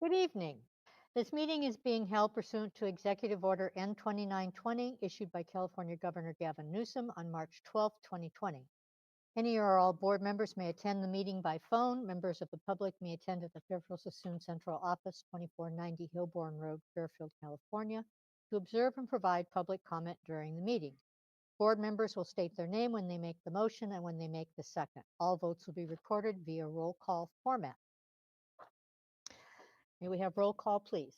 Good evening. This meeting is being held pursuant to Executive Order N2920 issued by California Governor Gavin Newsom on March 12, 2020. Any or all board members may attend the meeting by phone. Members of the public may attend at the Fairfield Sassoon Central Office, 2490 Hilborn Road, Fairfield, California, to observe and provide public comment during the meeting. Board members will state their name when they make the motion and when they make the second. All votes will be recorded via roll call format. May we have roll call, please?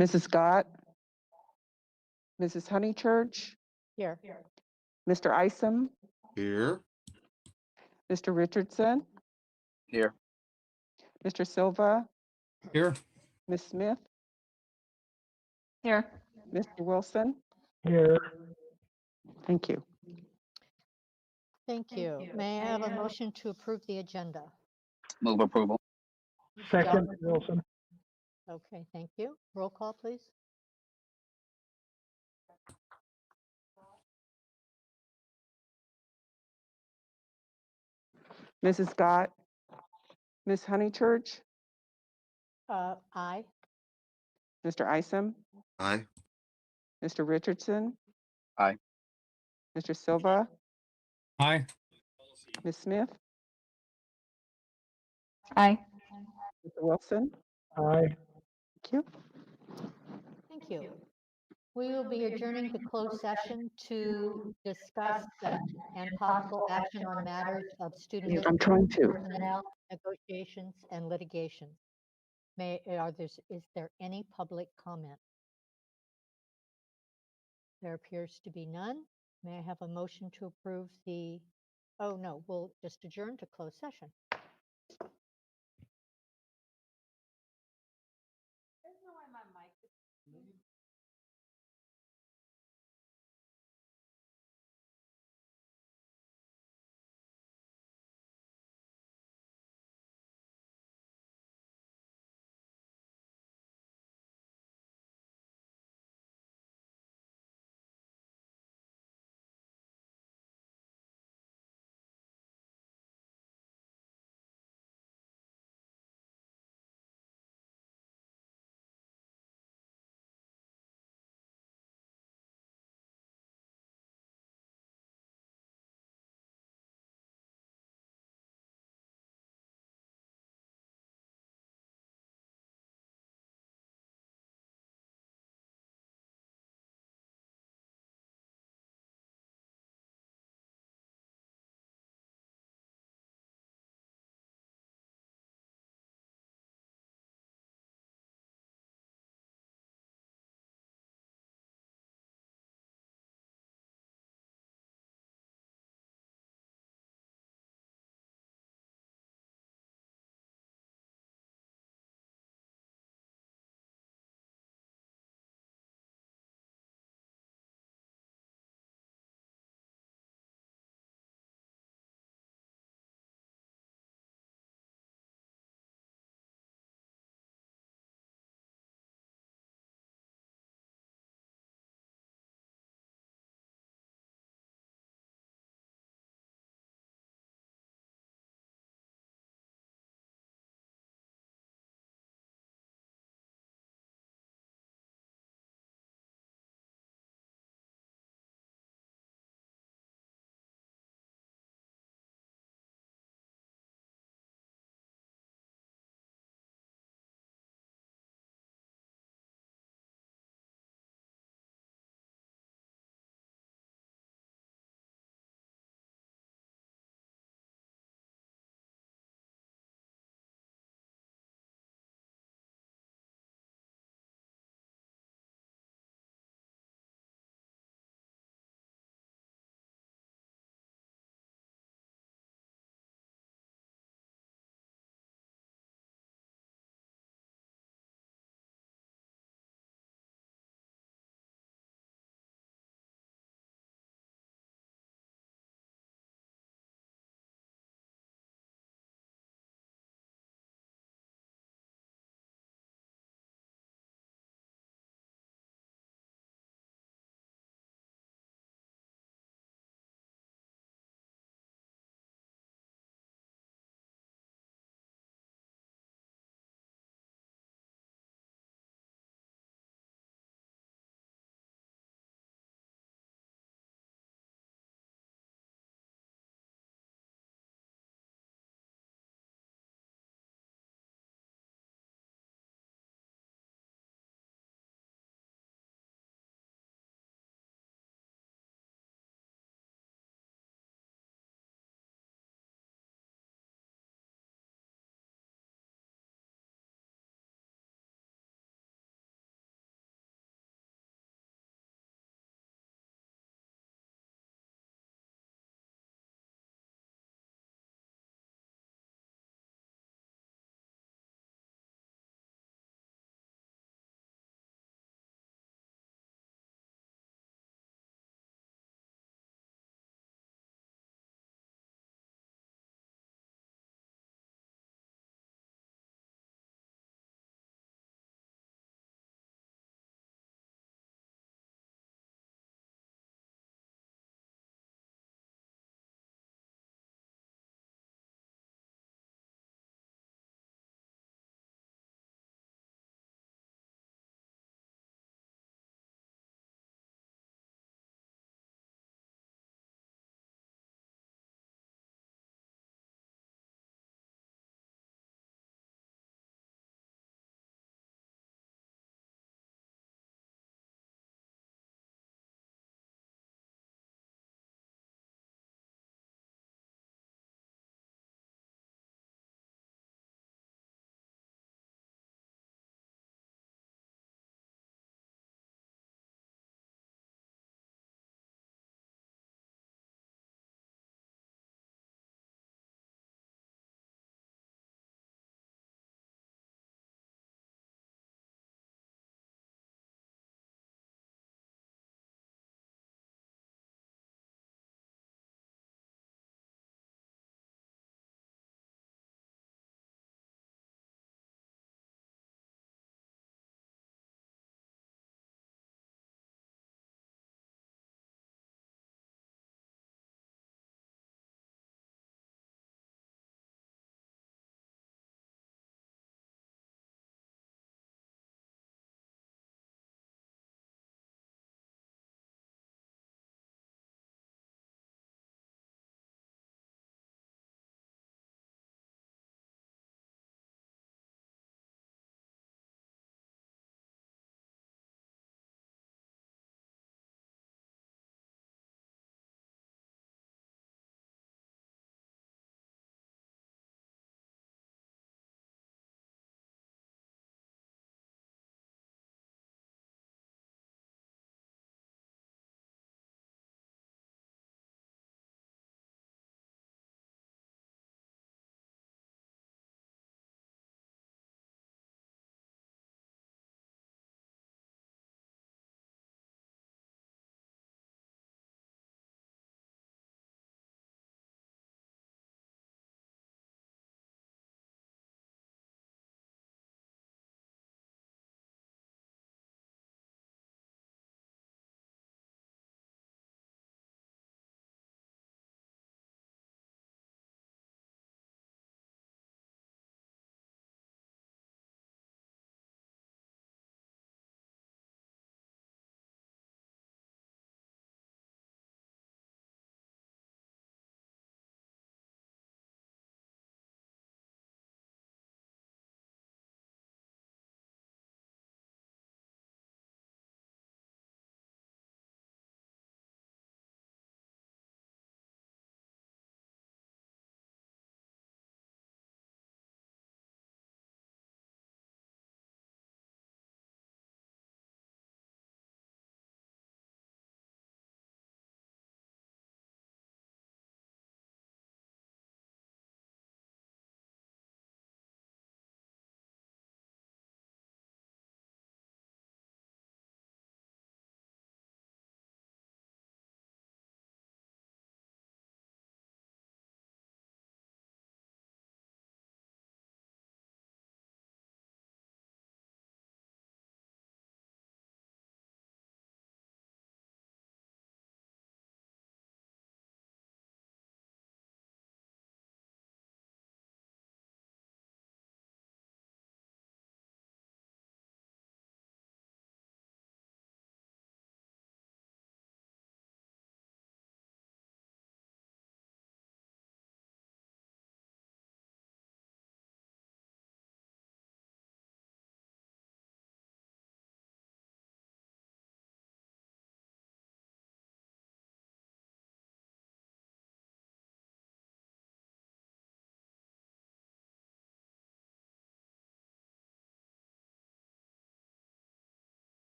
Mrs. Scott, Mrs. Honeychurch, Here. Mr. Isom, Here. Mr. Richardson, Here. Mr. Silva, Here. Ms. Smith, Here. Mr. Wilson. Here. Thank you. Thank you. May I have a motion to approve the agenda? Move approval. Second, Wilson. Okay, thank you. Roll call, please. Mrs. Scott, Ms. Honeychurch, Aye. Mr. Isom, Aye. Mr. Richardson. Aye. Mr. Silva, Aye. Ms. Smith, Aye. Mr. Wilson. Aye. Thank you. Thank you. We will be adjourning the closed session to discuss and possible action on matters of student I'm trying to. personnel, negotiations, and litigation. Is there any public comment? There appears to be none. May I have a motion to approve the, oh no, we'll just adjourn to closed session.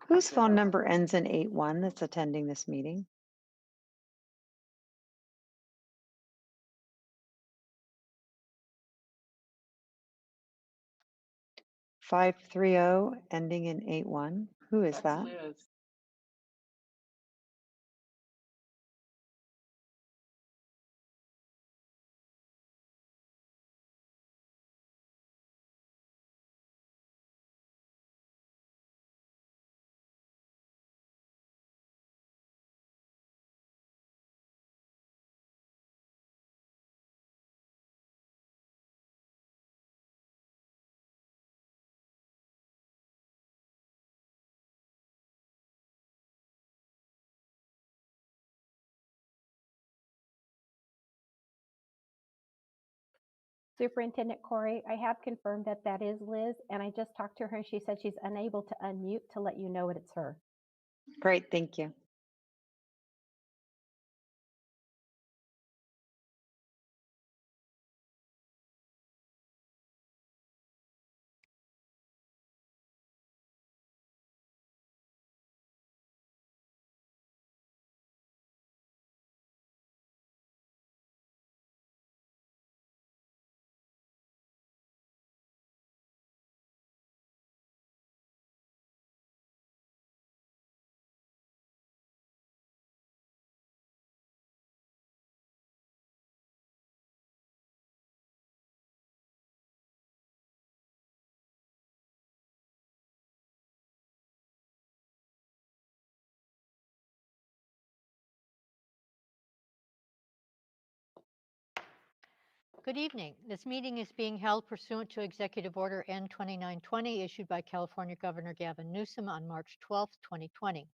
Whose phone number ends in 81 that's attending this meeting? (530) ending in 81. Who is that? Superintendent Corey, I have confirmed that that is Liz, and I just talked to her. She said she's unable to unmute to let you know it's her. Great, thank you. Good evening. This meeting is being held pursuant to Executive Order N-2920 issued by California Governor Gavin Newsom on March 12, 2020.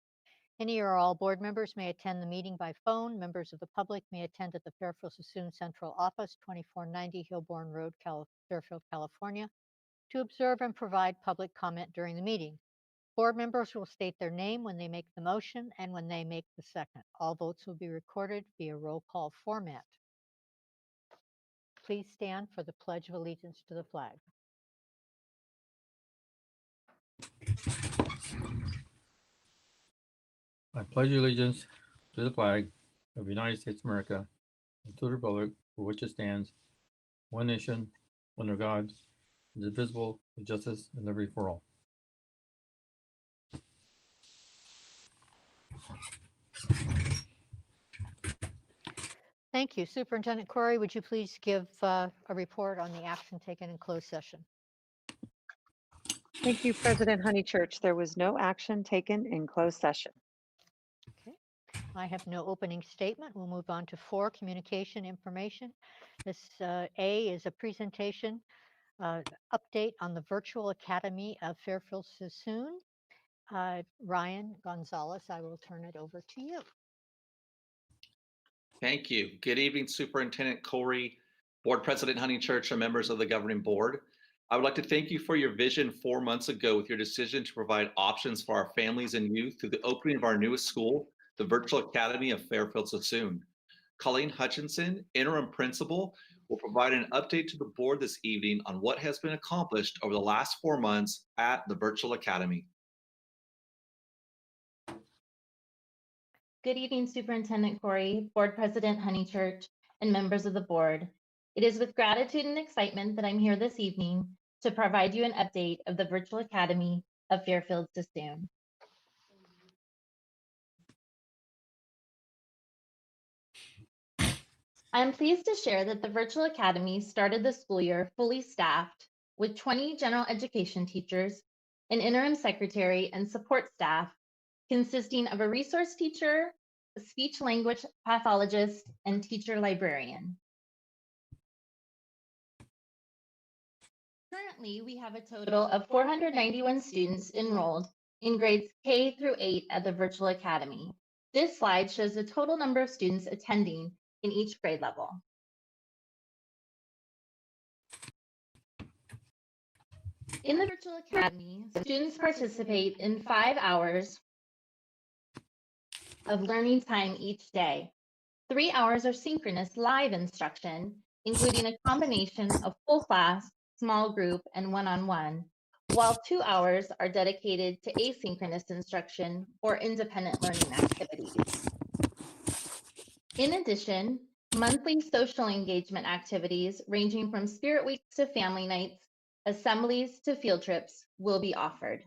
Any or all board members may attend the meeting by phone. Members of the public may attend at the Fairfield-Sassoon Central Office, 2490 Hilborn Road, Fairfield, California, to observe and provide public comment during the meeting. Board members will state their name when they make the motion and when they make the second. All votes will be recorded via roll call format. Please stand for the Pledge of Allegiance to the flag. I pledge allegiance to the flag of the United States of America and to the republic for which it stands, one nation, under God, indivisible, with justice and liberty for all. Thank you. Superintendent Corey, would you please give a report on the action taken in closed session? Thank you, President Honeychurch. There was no action taken in closed session. Okay. I have no opening statement. We'll move on to 4, communication information. This A is a presentation update on the Virtual Academy of Fairfield-Sassoon. Ryan Gonzalez, I will turn it over to you. Thank you. Good evening, Superintendent Corey, Board President Honeychurch, and members of the governing board. I would like to thank you for your vision 4 months ago with your decision to provide options for our families and youth through the opening of our newest school, the Virtual Academy of Fairfield-Sassoon. Colleen Hutchinson, interim principal, will provide an update to the board this evening on what has been accomplished over the last 4 months at the Virtual Academy. Good evening, Superintendent Corey, Board President Honeychurch, and members of the board. It is with gratitude and excitement that I'm here this evening to provide you an update of the Virtual Academy of Fairfield-Sassoon. I am pleased to share that the Virtual Academy started the school year fully staffed with 20 general education teachers, an interim secretary, and support staff consisting of a resource teacher, a speech language pathologist, and teacher librarian. Currently, we have a total of 491 students enrolled in grades K through 8 at the Virtual Academy. This slide shows the total number of students attending in each grade level. In the Virtual Academy, students participate in 5 hours of learning time each day. 3 hours are synchronous live instruction, including a combination of full class, small group, and one-on-one, while 2 hours are dedicated to asynchronous instruction or independent learning activities. In addition, monthly social engagement activities ranging from spirit weeks to family nights, assemblies to field trips will be offered.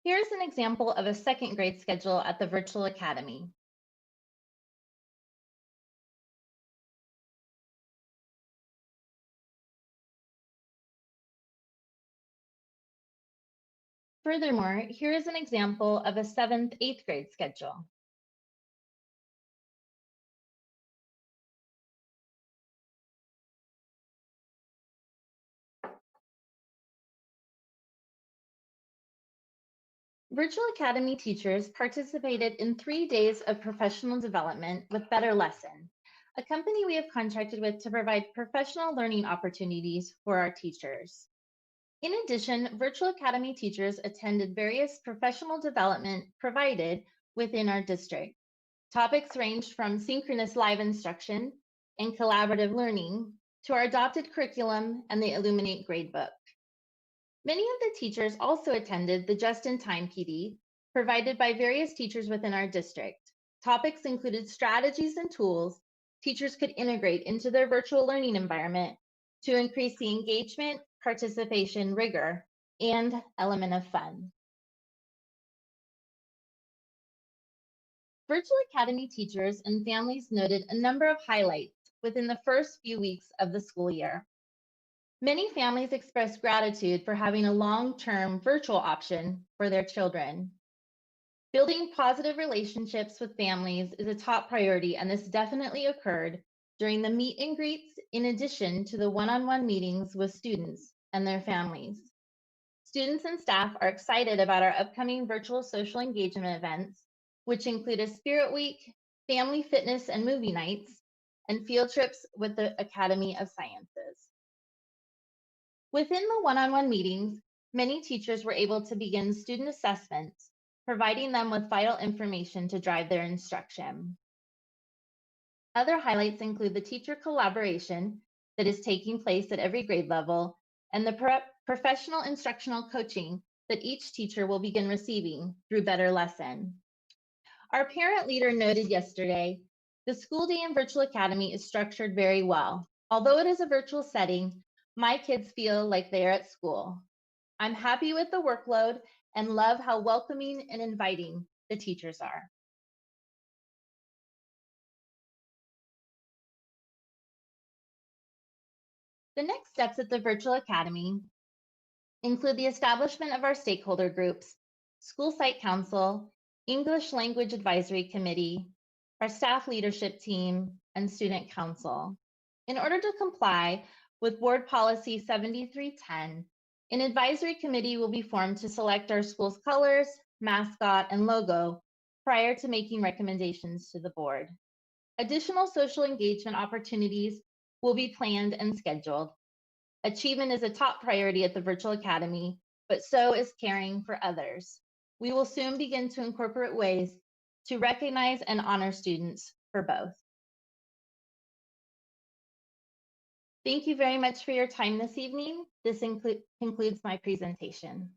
Here's an example of a second grade schedule at the Virtual Academy. Furthermore, here is an example of a 7th, 8th grade schedule. Virtual Academy teachers participated in 3 days of professional development with Better Lesson, a company we have contracted with to provide professional learning opportunities for our teachers. In addition, Virtual Academy teachers attended various professional development provided within our district. Topics ranged from synchronous live instruction and collaborative learning to our adopted curriculum and the Illuminate gradebook. Many of the teachers also attended the Just-in-Time PD provided by various teachers within our district. Topics included strategies and tools teachers could integrate into their virtual learning environment to increase the engagement, participation, rigor, and element of fun. Virtual Academy teachers and families noted a number of highlights within the first few weeks of the school year. Many families expressed gratitude for having a long-term virtual option for their children. Building positive relationships with families is a top priority, and this definitely occurred during the meet and greets in addition to the one-on-one meetings with students and their families. Students and staff are excited about our upcoming virtual social engagement events, which include a Spirit Week, family fitness and movie nights, and field trips with the Academy of Sciences. Within the one-on-one meetings, many teachers were able to begin student assessments, providing them with vital information to drive their instruction. Other highlights include the teacher collaboration that is taking place at every grade level and the professional instructional coaching that each teacher will begin receiving through Better Lesson. Our parent leader noted yesterday, the school day in Virtual Academy is structured very well. Although it is a virtual setting, my kids feel like they are at school. I'm happy with the workload and love how welcoming and inviting the teachers are. The next steps at the Virtual Academy include the establishment of our stakeholder groups, School Site Council, English Language Advisory Committee, our staff leadership team, and Student Council. In order to comply with Board Policy 7310, an advisory committee will be formed to select our school's colors, mascot, and logo prior to making recommendations to the board. Additional social engagement opportunities will be planned and scheduled. Achievement is a top priority at the Virtual Academy, but so is caring for others. We will soon begin to incorporate ways to recognize and honor students for both. Thank you very much for your time this evening. This concludes my presentation.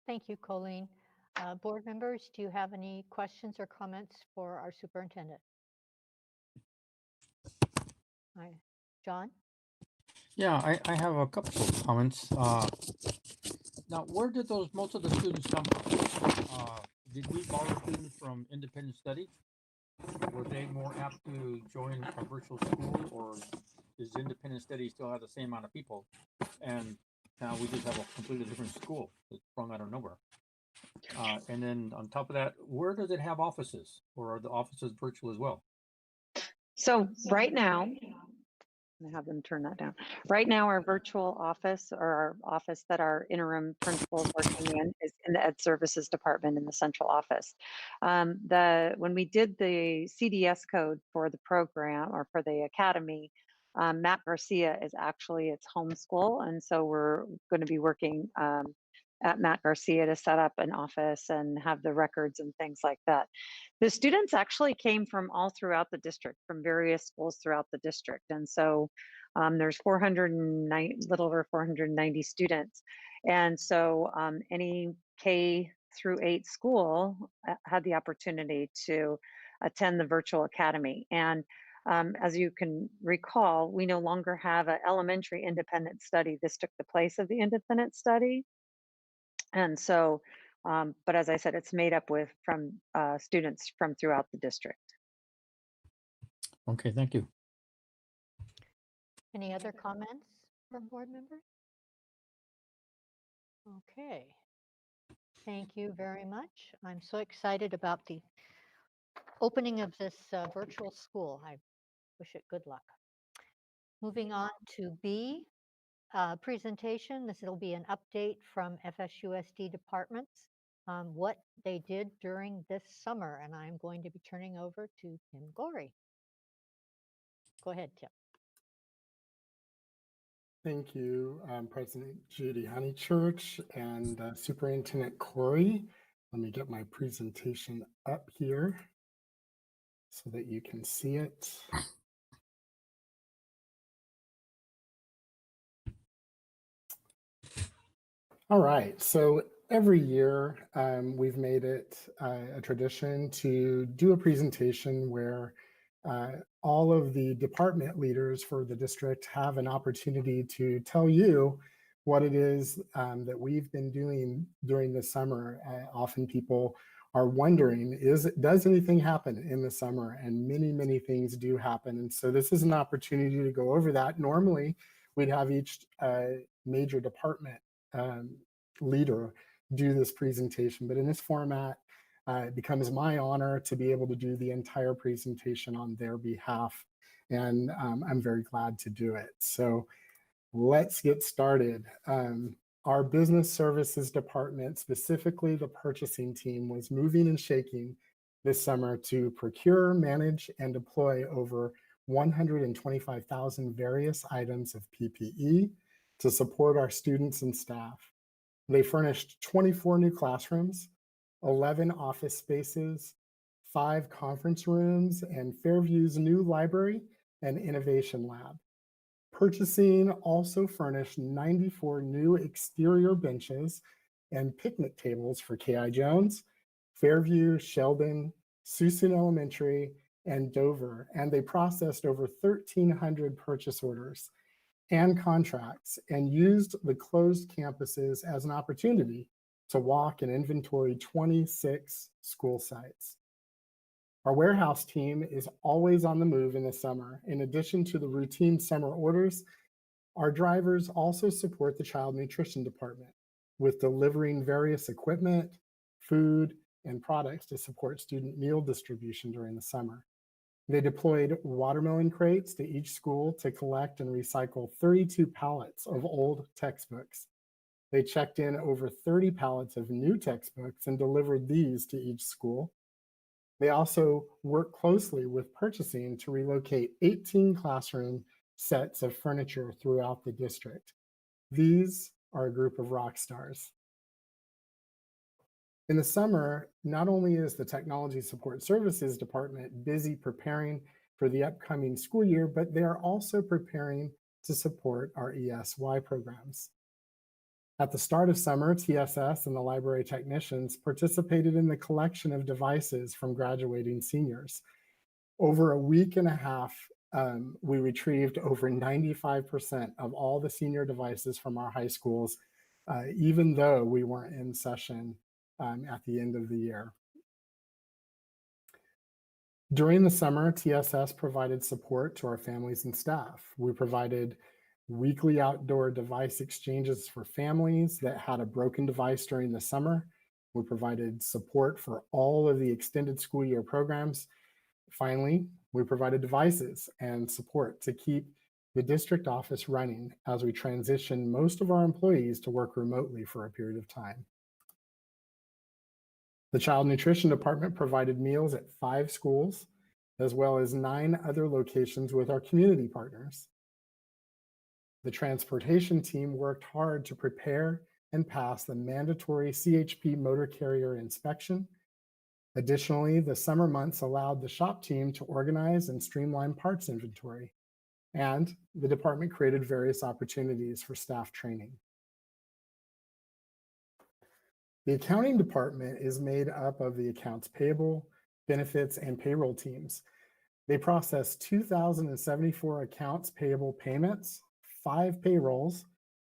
Thank you, Colleen. Board members, do you have any questions or comments for our superintendent? All right. John? Yeah, I have a couple of comments. Now, where did most of the students come from? Did we borrow students from independent study? Were they more apt to join a virtual school, or does independent study still have the same amount of people? And now we just have a completely different school that's sprung out of nowhere. And then on top of that, where does it have offices, or are the offices virtual as well? So right now, I have them turn that down. Right now, our virtual office, or our office that our interim principal is working in, is in the Ed Services Department in the central office. When we did the CDS code for the program or for the academy, Matt Garcia is actually its home school, and so we're going to be working at Matt Garcia to set up an office and have the records and things like that. The students actually came from all throughout the district, from various schools throughout the district. And so There's 409, little over 490 students. And so any K through 8 school had the opportunity to attend the virtual academy. And as you can recall, we no longer have an elementary independent study. This took the place of the independent study. And so, but as I said, it's made up with from students from throughout the district. Okay, thank you. Any other comments from board members? Okay. Thank you very much. I'm so excited about the opening of this virtual school. I wish it good luck. Moving on to B, presentation. This will be an update from FSUSD departments, what they did during this summer. And I'm going to be turning over to Tim Gorey. Go ahead, Tim. Thank you, President Judy Honeychurch and Superintendent Corey. Let me get my presentation up here so that you can see it. All right, so every year we've made it a tradition to do a presentation where all of the department leaders for the district have an opportunity to tell you what it is that we've been doing during the summer. Often people are wondering, does anything happen in the summer? And many things do happen. And so this is an opportunity to go over that. Normally, we'd have each major department leader do this presentation, but in this format, it becomes my honor to be able to do the entire presentation on their behalf, and I'm very glad to do it. So let's get started. Our business services department, specifically the purchasing team, was moving and shaking this summer to procure, manage, and deploy over 125,000 various items of PPE to support our students and staff. They furnished 24 new classrooms, 11 office spaces, 5 conference rooms, and Fairview's new library and innovation lab. Purchasing also furnished 94 new exterior benches and picnic tables for K.I. Jones, Fairview, Sheldon, Susan Elementary, and Dover, and they processed over 1,300 purchase orders and contracts and used the closed campuses as an opportunity to walk and inventory 26 school sites. Our warehouse team is always on the move in the summer. In addition to the routine summer orders, our drivers also support the child nutrition department with delivering various equipment, food, and products to support student meal distribution during the summer. They deployed watermelon crates to each school to collect and recycle 32 pallets of old textbooks. They checked in over 30 pallets of new textbooks and delivered these to each school. They also worked closely with purchasing to relocate 18 classroom sets of furniture throughout the district. These are a group of rock stars. In the summer, not only is the Technology Support Services Department busy preparing for the upcoming school year, but they are also preparing to support our ESY programs. At the start of summer, TSS and the library technicians participated in the collection of devices from graduating seniors. Over a week and a half, we retrieved over 95% of all the senior devices from our high schools, even though we weren't in session at the end of the year. During the summer, TSS provided support to our families and staff. We provided weekly outdoor device exchanges for families that had a broken device during the summer. We provided support for all of the extended school year programs. Finally, we provided devices and support to keep the district office running as we transition most of our employees to work remotely for a period of time. The Child Nutrition Department provided meals at 5 schools, as well as 9 other locations with our community partners. The transportation team worked hard to prepare and pass the mandatory CHP motor carrier inspection. Additionally, the summer months allowed the shop team to organize and streamline parts inventory. and the department created various opportunities for staff training. The accounting department is made up of the accounts payable, benefits, and payroll teams. They process 2,074 accounts payable payments, 5 payrolls,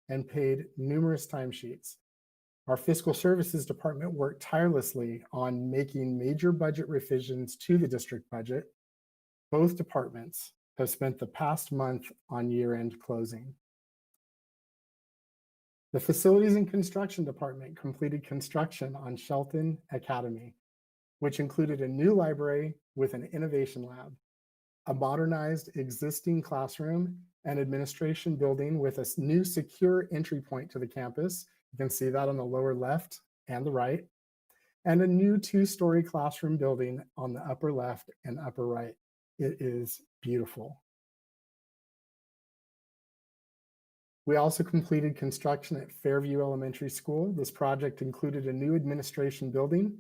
and paid numerous timesheets. Our fiscal services department worked tirelessly on making major budget revisions to the district budget. Both departments have spent the past month on year-end closing. The facilities and construction department completed construction on Shelton Academy, which included a new library with an innovation lab, a modernized existing classroom and administration building with a new secure entry point to the campus. You can see that on the lower left and the right, and a new 2-story classroom building on the upper left and upper right. It is beautiful. We also completed construction at Fairview Elementary School. This project included a new administration building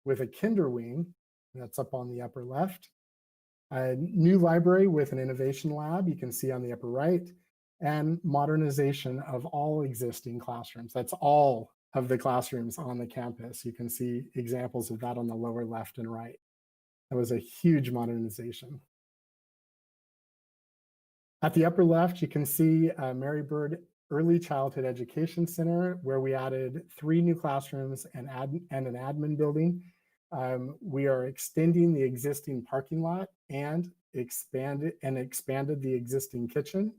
with a kinder wing, that's up on the upper left, a new library with an innovation lab, you can see on the upper right, and modernization of all existing classrooms. That's all of the classrooms on the campus. You can see examples of that on the lower left and right. That was a huge modernization. At the upper left, you can see Mary Bird Early Childhood Education Center, where we added 3 new classrooms and an admin building. We are extending the existing parking lot and expanded the existing kitchen.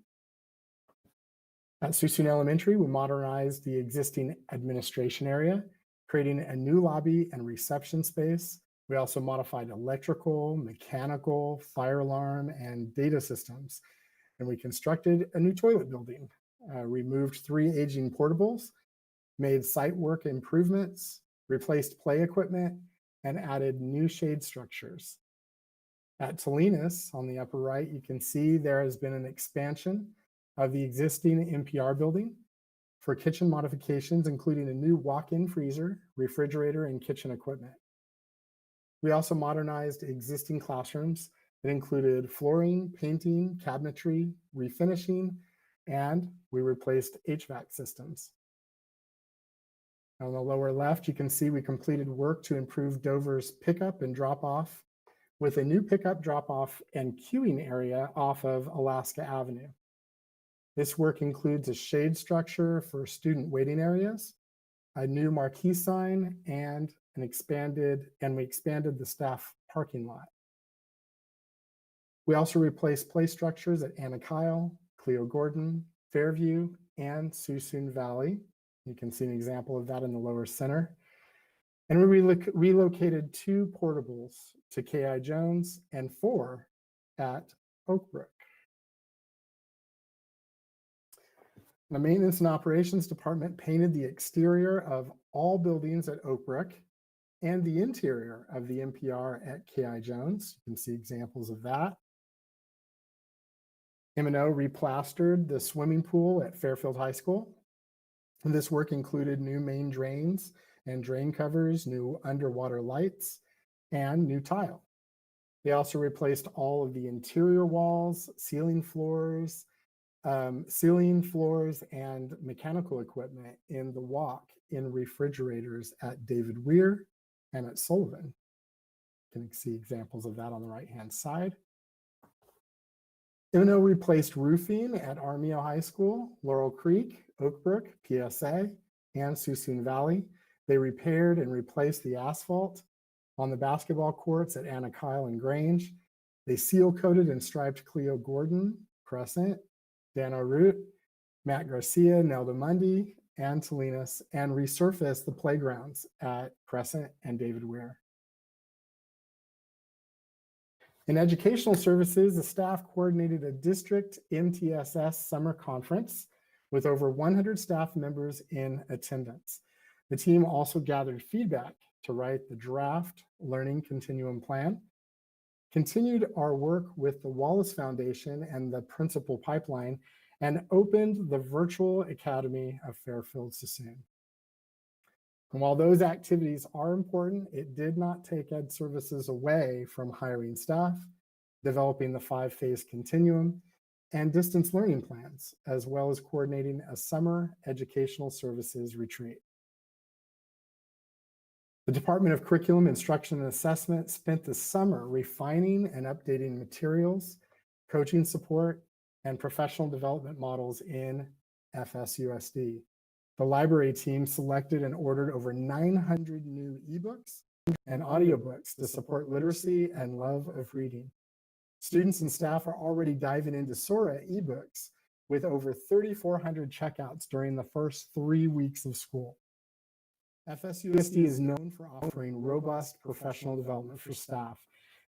At Suisun Elementary, we modernized the existing administration area, creating a new lobby and reception space. We also modified electrical, mechanical, fire alarm, and data systems. And we constructed a new toilet building, removed 3 aging portables, made site work improvements, replaced play equipment, and added new shade structures. At Tolinas, on the upper right, you can see there has been an expansion of the existing NPR building for kitchen modifications, including a new walk-in freezer, refrigerator, and kitchen equipment. We also modernized existing classrooms that included flooring, painting, cabinetry, refinishing, and we replaced HVAC systems. On the lower left, you can see we completed work to improve Dover's pickup and drop-off with a new pickup, drop-off, and queuing area off of Alaska Avenue. This work includes a shade structure for student waiting areas, a new marquee sign, and we expanded the staff parking lot. We also replaced play structures at Anna Kyle, Cleo Gordon, Fairview, and Suisun Valley. You can see an example of that in the lower center. And we relocated 2 portables to K.I. Jones and 4 at Oakbrook. The Maintenance and Operations Department painted the exterior of all buildings at Oakbrook and the interior of the NPR at K.I. Jones. You can see examples of that. M&O replastered the swimming pool at Fairfield High School. And this work included new main drains and drain covers, new underwater lights, and new tile. They also replaced all of the interior walls, ceiling floors, and mechanical equipment in the walk-in refrigerators at David Weir and at Sullivan. You can see examples of that on the right-hand side. M&O replaced roofing at Armijo High School, Laurel Creek, Oakbrook, PSA, and Suisun Valley. They repaired and replaced the asphalt on the basketball courts at Anna Kyle and Grange. They seal coated and striped Cleo Gordon, Crescent, Dano Root, Matt Garcia, Nelda Mundy, and Tolinas, and resurfaced the playgrounds at Crescent and David Weir. In educational services, the staff coordinated a district MTSS summer conference with over 100 staff members in attendance. The team also gathered feedback to write the draft learning continuum plan, continued our work with the Wallace Foundation and the Principal Pipeline, and opened the Virtual Academy of Fairfield Suisun. And while those activities are important, it did not take Ed Services away from hiring staff, developing the 5-phase continuum, and distance learning plans, as well as coordinating a summer educational services retreat. The Department of Curriculum, Instruction, and Assessment spent the summer refining and updating materials, coaching support, and professional development models in FSUSD. The library team selected and ordered over 900 new ebooks and audiobooks to support literacy and love of reading. Students and staff are already diving into Sora ebooks with over 3,400 checkouts during the first 3 weeks of school. FSUSD is known for offering robust professional development for staff.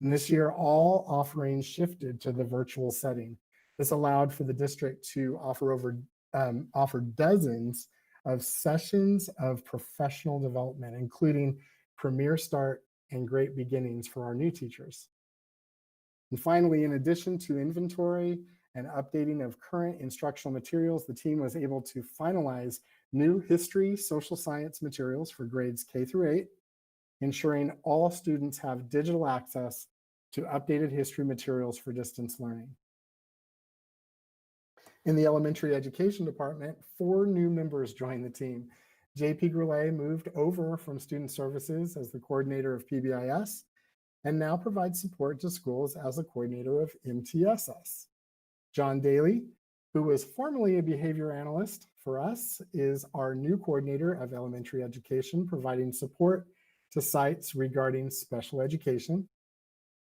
And this year, all offerings shifted to the virtual setting. This allowed for the district to offer dozens of sessions of professional development, including Premier Start and Great Beginnings for our new teachers. And finally, in addition to inventory and updating of current instructional materials, the team was able to finalize new history, social science materials for grades K through 8, ensuring all students have digital access to updated history materials for distance learning. In the elementary education department, 4 new members joined the team. JP Goulet moved over from student services as the coordinator of PBIS and now provides support to schools as a coordinator of MTSS. John Daly, who was formerly a behavior analyst for us, is our new coordinator of elementary education, providing support to sites regarding special education.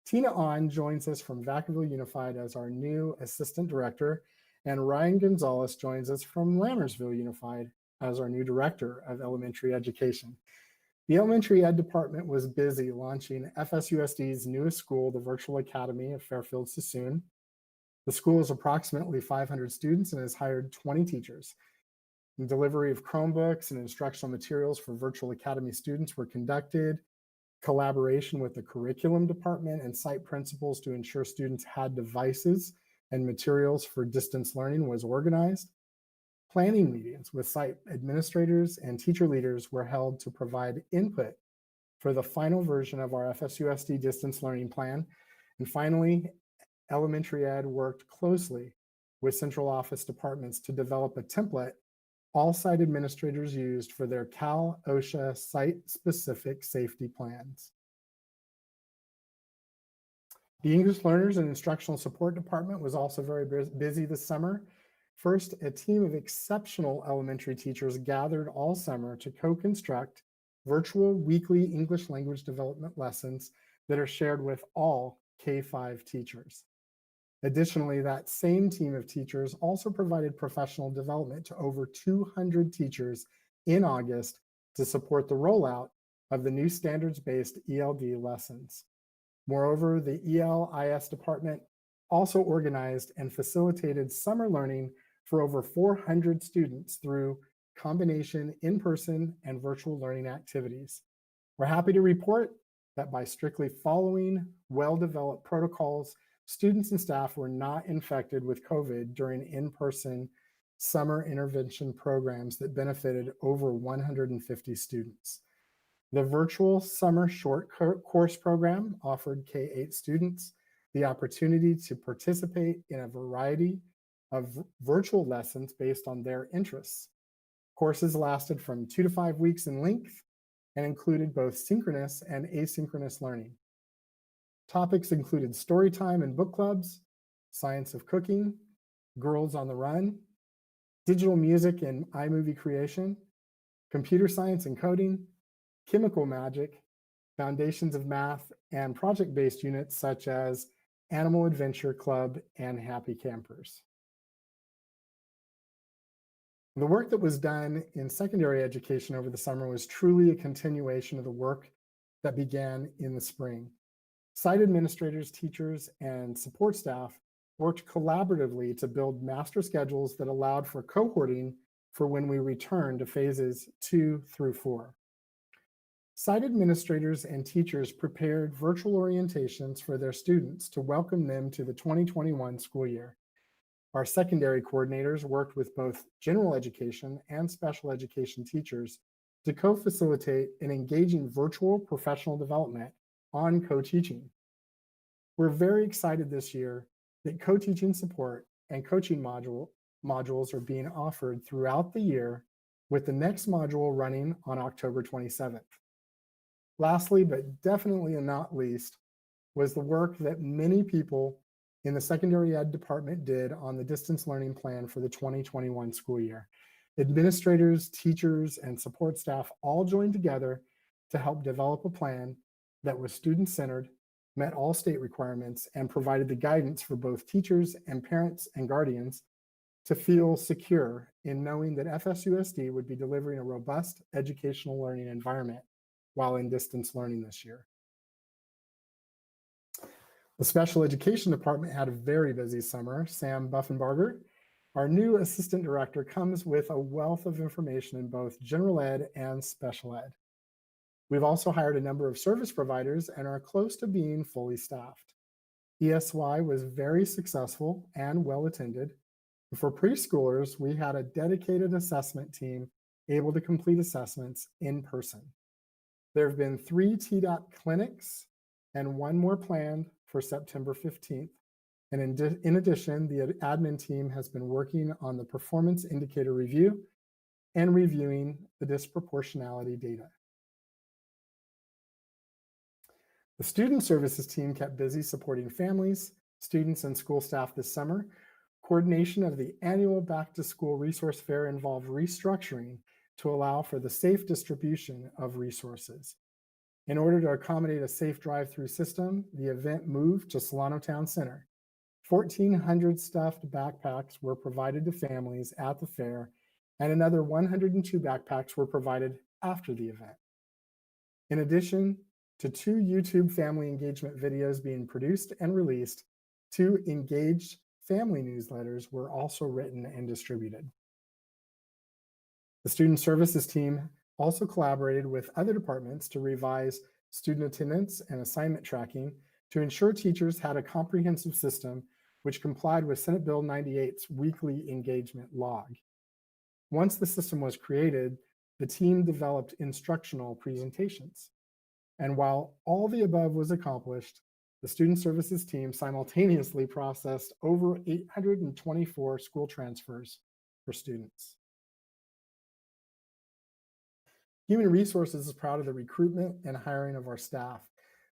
Tina On joins us from Vacaville Unified as our new assistant director, and Ryan Gonzalez joins us from Lammersville Unified as our new director of elementary education. The elementary ed department was busy launching FSUSD's newest school, the Virtual Academy of Fairfield Sassoon. The school is approximately 500 students and has hired 20 teachers. The delivery of Chromebooks and instructional materials for Virtual Academy students were conducted. Collaboration with the curriculum department and site principals to ensure students had devices and materials for distance learning was organized. Planning meetings with site administrators and teacher leaders were held to provide input for the final version of our FSUSD distance learning plan. And finally, elementary ed worked closely with central office departments to develop a template all site administrators used for their Cal OSHA site-specific safety plans. The English Learners and Instructional Support Department was also very busy this summer. First, a team of exceptional elementary teachers gathered all summer to co-construct virtual weekly English language development lessons that are shared with all K-5 teachers. Additionally, that same team of teachers also provided professional development to over 200 teachers in August to support the rollout of the new standards-based ELD lessons. Moreover, the ELIS department also organized and facilitated summer learning for over 400 students through combination in-person and virtual learning activities. We're happy to report that by strictly following well-developed protocols, students and staff were not infected with COVID during in-person summer intervention programs that benefited over 150 students. The virtual summer short course program offered K-8 students the opportunity to participate in a variety of virtual lessons based on their interests. Courses lasted from 2 to 5 weeks in length and included both synchronous and asynchronous learning. Topics included story time and book clubs, science of cooking, girls on the run, digital music and iMovie creation, computer science and coding, chemical magic, foundations of math, and project-based units such as Animal Adventure Club and Happy Campers. The work that was done in secondary education over the summer was truly a continuation of the work that began in the spring. Site administrators, teachers, and support staff worked collaboratively to build master schedules that allowed for cohorting for when we returned to phases 2 through 4. Site administrators and teachers prepared virtual orientations for their students to welcome them to the 2021 school year. Our secondary coordinators worked with both general education and special education teachers to co-facilitate an engaging virtual professional development on co-teaching. We're very excited this year that co-teaching support and coaching modules are being offered throughout the year, with the next module running on October 27th. Lastly, but definitely not least, was the work that many people in the secondary ed department did on the distance learning plan for the 2021 school year. Administrators, teachers, and support staff all joined together to help develop a plan that was student-centered, met all state requirements, and provided the guidance for both teachers and parents and guardians to feel secure in knowing that FSUSD would be delivering a robust educational learning environment while in distance learning this year. The special education department had a very busy summer. Sam Buffenbarger, our new assistant director, comes with a wealth of information in both general ed and special ed. We've also hired a number of service providers and are close to being fully staffed. ESY was very successful and well attended. For preschoolers, we had a dedicated assessment team able to complete assessments in person. There have been 3 TDOT clinics and 1 more planned for September 15th. And in addition, the admin team has been working on the performance indicator review and reviewing the disproportionality data. The student services team kept busy supporting families, students, and school staff this summer. Coordination of the annual Back to School Resource Fair involved restructuring to allow for the safe distribution of resources. In order to accommodate a safe drive-through system, the event moved to Solano Town Center. 1,400 stuffed backpacks were provided to families at the fair, and another 102 backpacks were provided after the event. In addition to 2 YouTube family engagement videos being produced and released, 2 engaged family newsletters were also written and distributed. The student services team also collaborated with other departments to revise student attendance and assignment tracking to ensure teachers had a comprehensive system which complied with Senate Bill 98's weekly engagement log. Once the system was created, the team developed instructional presentations. And while all the above was accomplished, the student services team simultaneously processed over 824 school transfers for students. Human Resources is proud of the recruitment and hiring of our staff.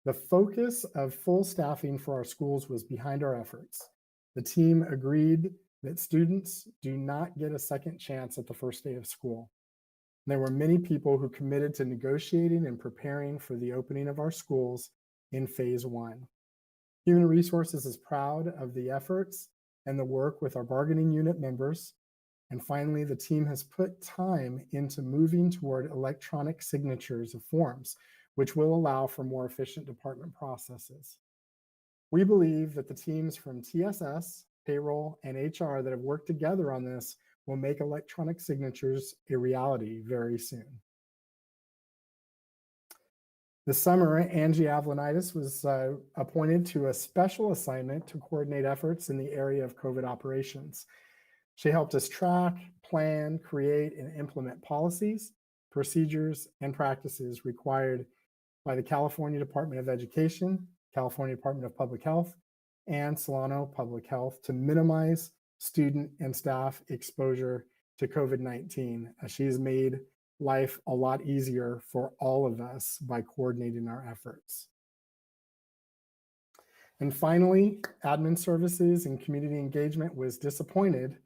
The focus of full staffing for our schools was behind our efforts. The team agreed that students do not get a second chance at the first day of school. There were many people who committed to negotiating and preparing for the opening of our schools in phase 1. Human Resources is proud of the efforts and the work with our bargaining unit members. And finally, the team has put time into moving toward electronic signatures of forms, which will allow for more efficient department processes. We believe that the teams from TSS, payroll, and HR that have worked together on this will make electronic signatures a reality very soon. This summer, Angie Avlanitis was appointed to a special assignment to coordinate efforts in the area of COVID operations. She helped us track, plan, create, and implement policies, procedures, and practices required by the California Department of Education, California Department of Public Health, and Solano Public Health to minimize student and staff exposure to COVID-19, as she has made life a lot easier for all of us by coordinating our efforts. And finally, admin services and community engagement was disappointed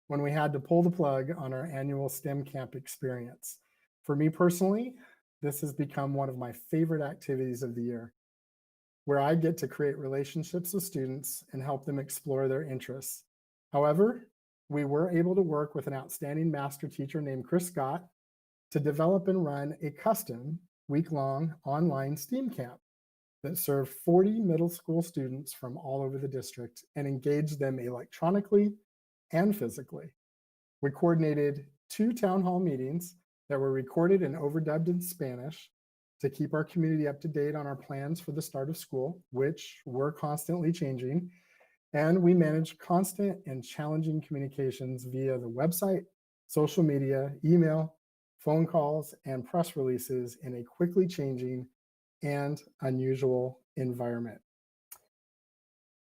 when we had to pull the plug on our annual STEM camp experience. For me personally, this has become one of my favorite activities of the year, where I get to create relationships with students and help them explore their interests. However, we were able to work with an outstanding master teacher named Chris Scott to develop and run a custom week-long online STEAM camp that served 40 middle school students from all over the district and engaged them electronically and physically. We coordinated 2 town hall meetings that were recorded and overdubbed in Spanish to keep our community up to date on our plans for the start of school, which were constantly changing. And we managed constant and challenging communications via the website, social media, email, phone calls, and press releases in a quickly changing and unusual environment.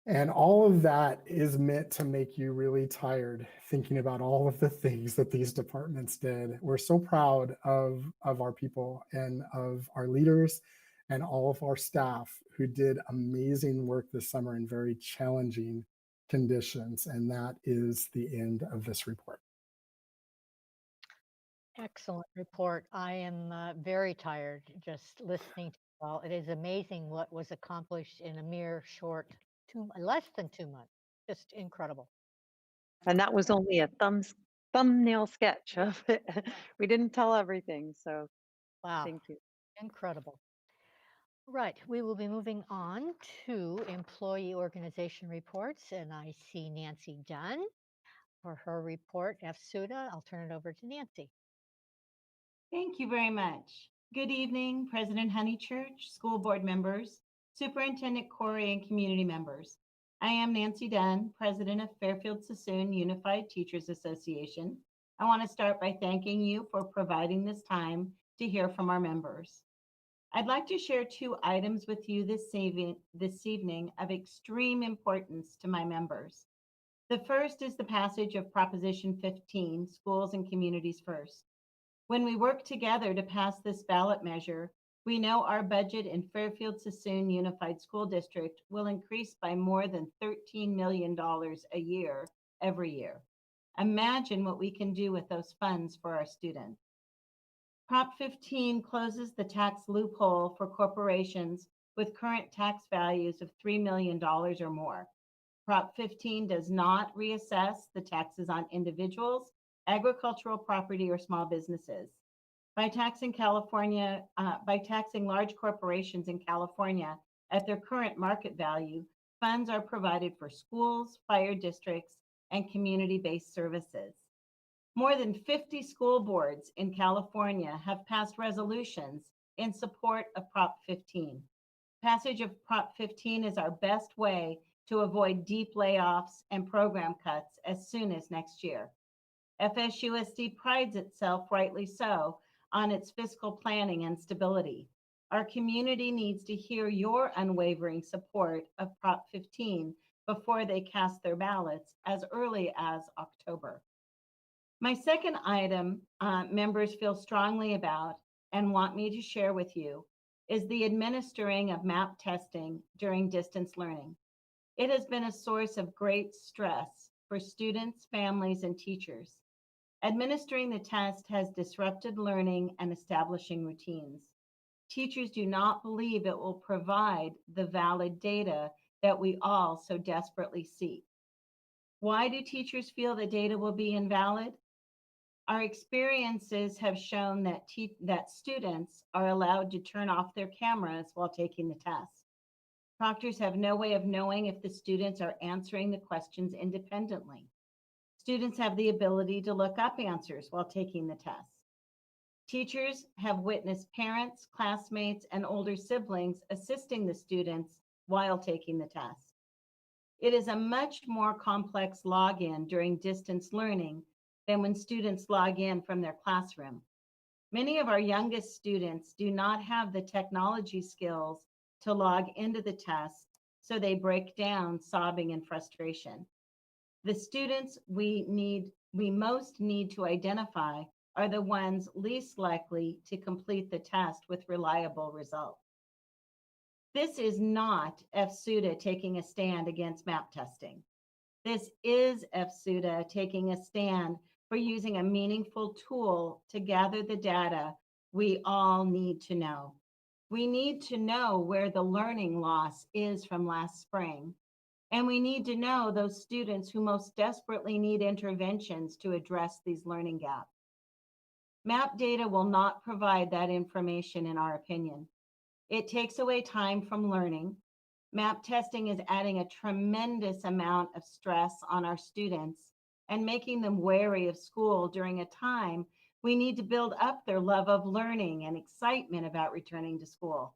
And all of that is meant to make you really tired thinking about all of the things that these departments did. We're so proud of our people and of our leaders and all of our staff who did amazing work this summer in very challenging conditions. And that is the end of this report. Excellent report. I am very tired just listening to it all. It is amazing what was accomplished in a mere short less than 2 months. Just incredible. And that was only a thumbnail sketch of it. We didn't tell everything, so Wow, thank you. incredible. Right, we will be moving on to employee organization reports, and I see Nancy Dunn for her report, FSUDA. I'll turn it over to Nancy. Thank you very much. Good evening, President Honeychurch, school board members, Superintendent Corey, and community members. I am Nancy Dunn, President of Fairfield Sassoon Unified Teachers Association. I want to start by thanking you for providing this time to hear from our members. I'd like to share 2 items with you this evening of extreme importance to my members. The first is the passage of Proposition 15, Schools and Communities First. When we work together to pass this ballot measure, we know our budget in Fairfield Sassoon Unified School District will increase by more than $13 million a year, every year. Imagine what we can do with those funds for our students. Prop 15 closes the tax loophole for corporations with current tax values of $3 million or more. Prop 15 does not reassess the taxes on individuals, agricultural property, or small businesses. By taxing large corporations in California at their current market value, funds are provided for schools, fire districts, and community-based services. More than 50 school boards in California have passed resolutions in support of Prop 15. Passage of Prop 15 is our best way to avoid deep layoffs and program cuts as soon as next year. FSUSD prides itself, rightly so, on its fiscal planning and stability. Our community needs to hear your unwavering support of Prop 15 before they cast their ballots as early as October. My second item members feel strongly about and want me to share with you is the administering of MAP testing during distance learning. It has been a source of great stress for students, families, and teachers. Administering the test has disrupted learning and establishing routines. Teachers do not believe it will provide the valid data that we all so desperately seek. Why do teachers feel the data will be invalid? Our experiences have shown that students are allowed to turn off their cameras while taking the test. Proctors have no way of knowing if the students are answering the questions independently. Students have the ability to look up answers while taking the test. Teachers have witnessed parents, classmates, and older siblings assisting the students while taking the test. It is a much more complex login during distance learning than when students log in from their classroom. Many of our youngest students do not have the technology skills to log into the test, so they break down sobbing in frustration. The students we most need to identify are the ones least likely to complete the test with reliable results. This is not FSUDA taking a stand against MAP testing. This is FSUDA taking a stand for using a meaningful tool to gather the data we all need to know. We need to know where the learning loss is from last spring, and we need to know those students who most desperately need interventions to address these learning gaps. MAP data will not provide that information, in our opinion. It takes away time from learning. MAP testing is adding a tremendous amount of stress on our students and making them wary of school during a time we need to build up their love of learning and excitement about returning to school.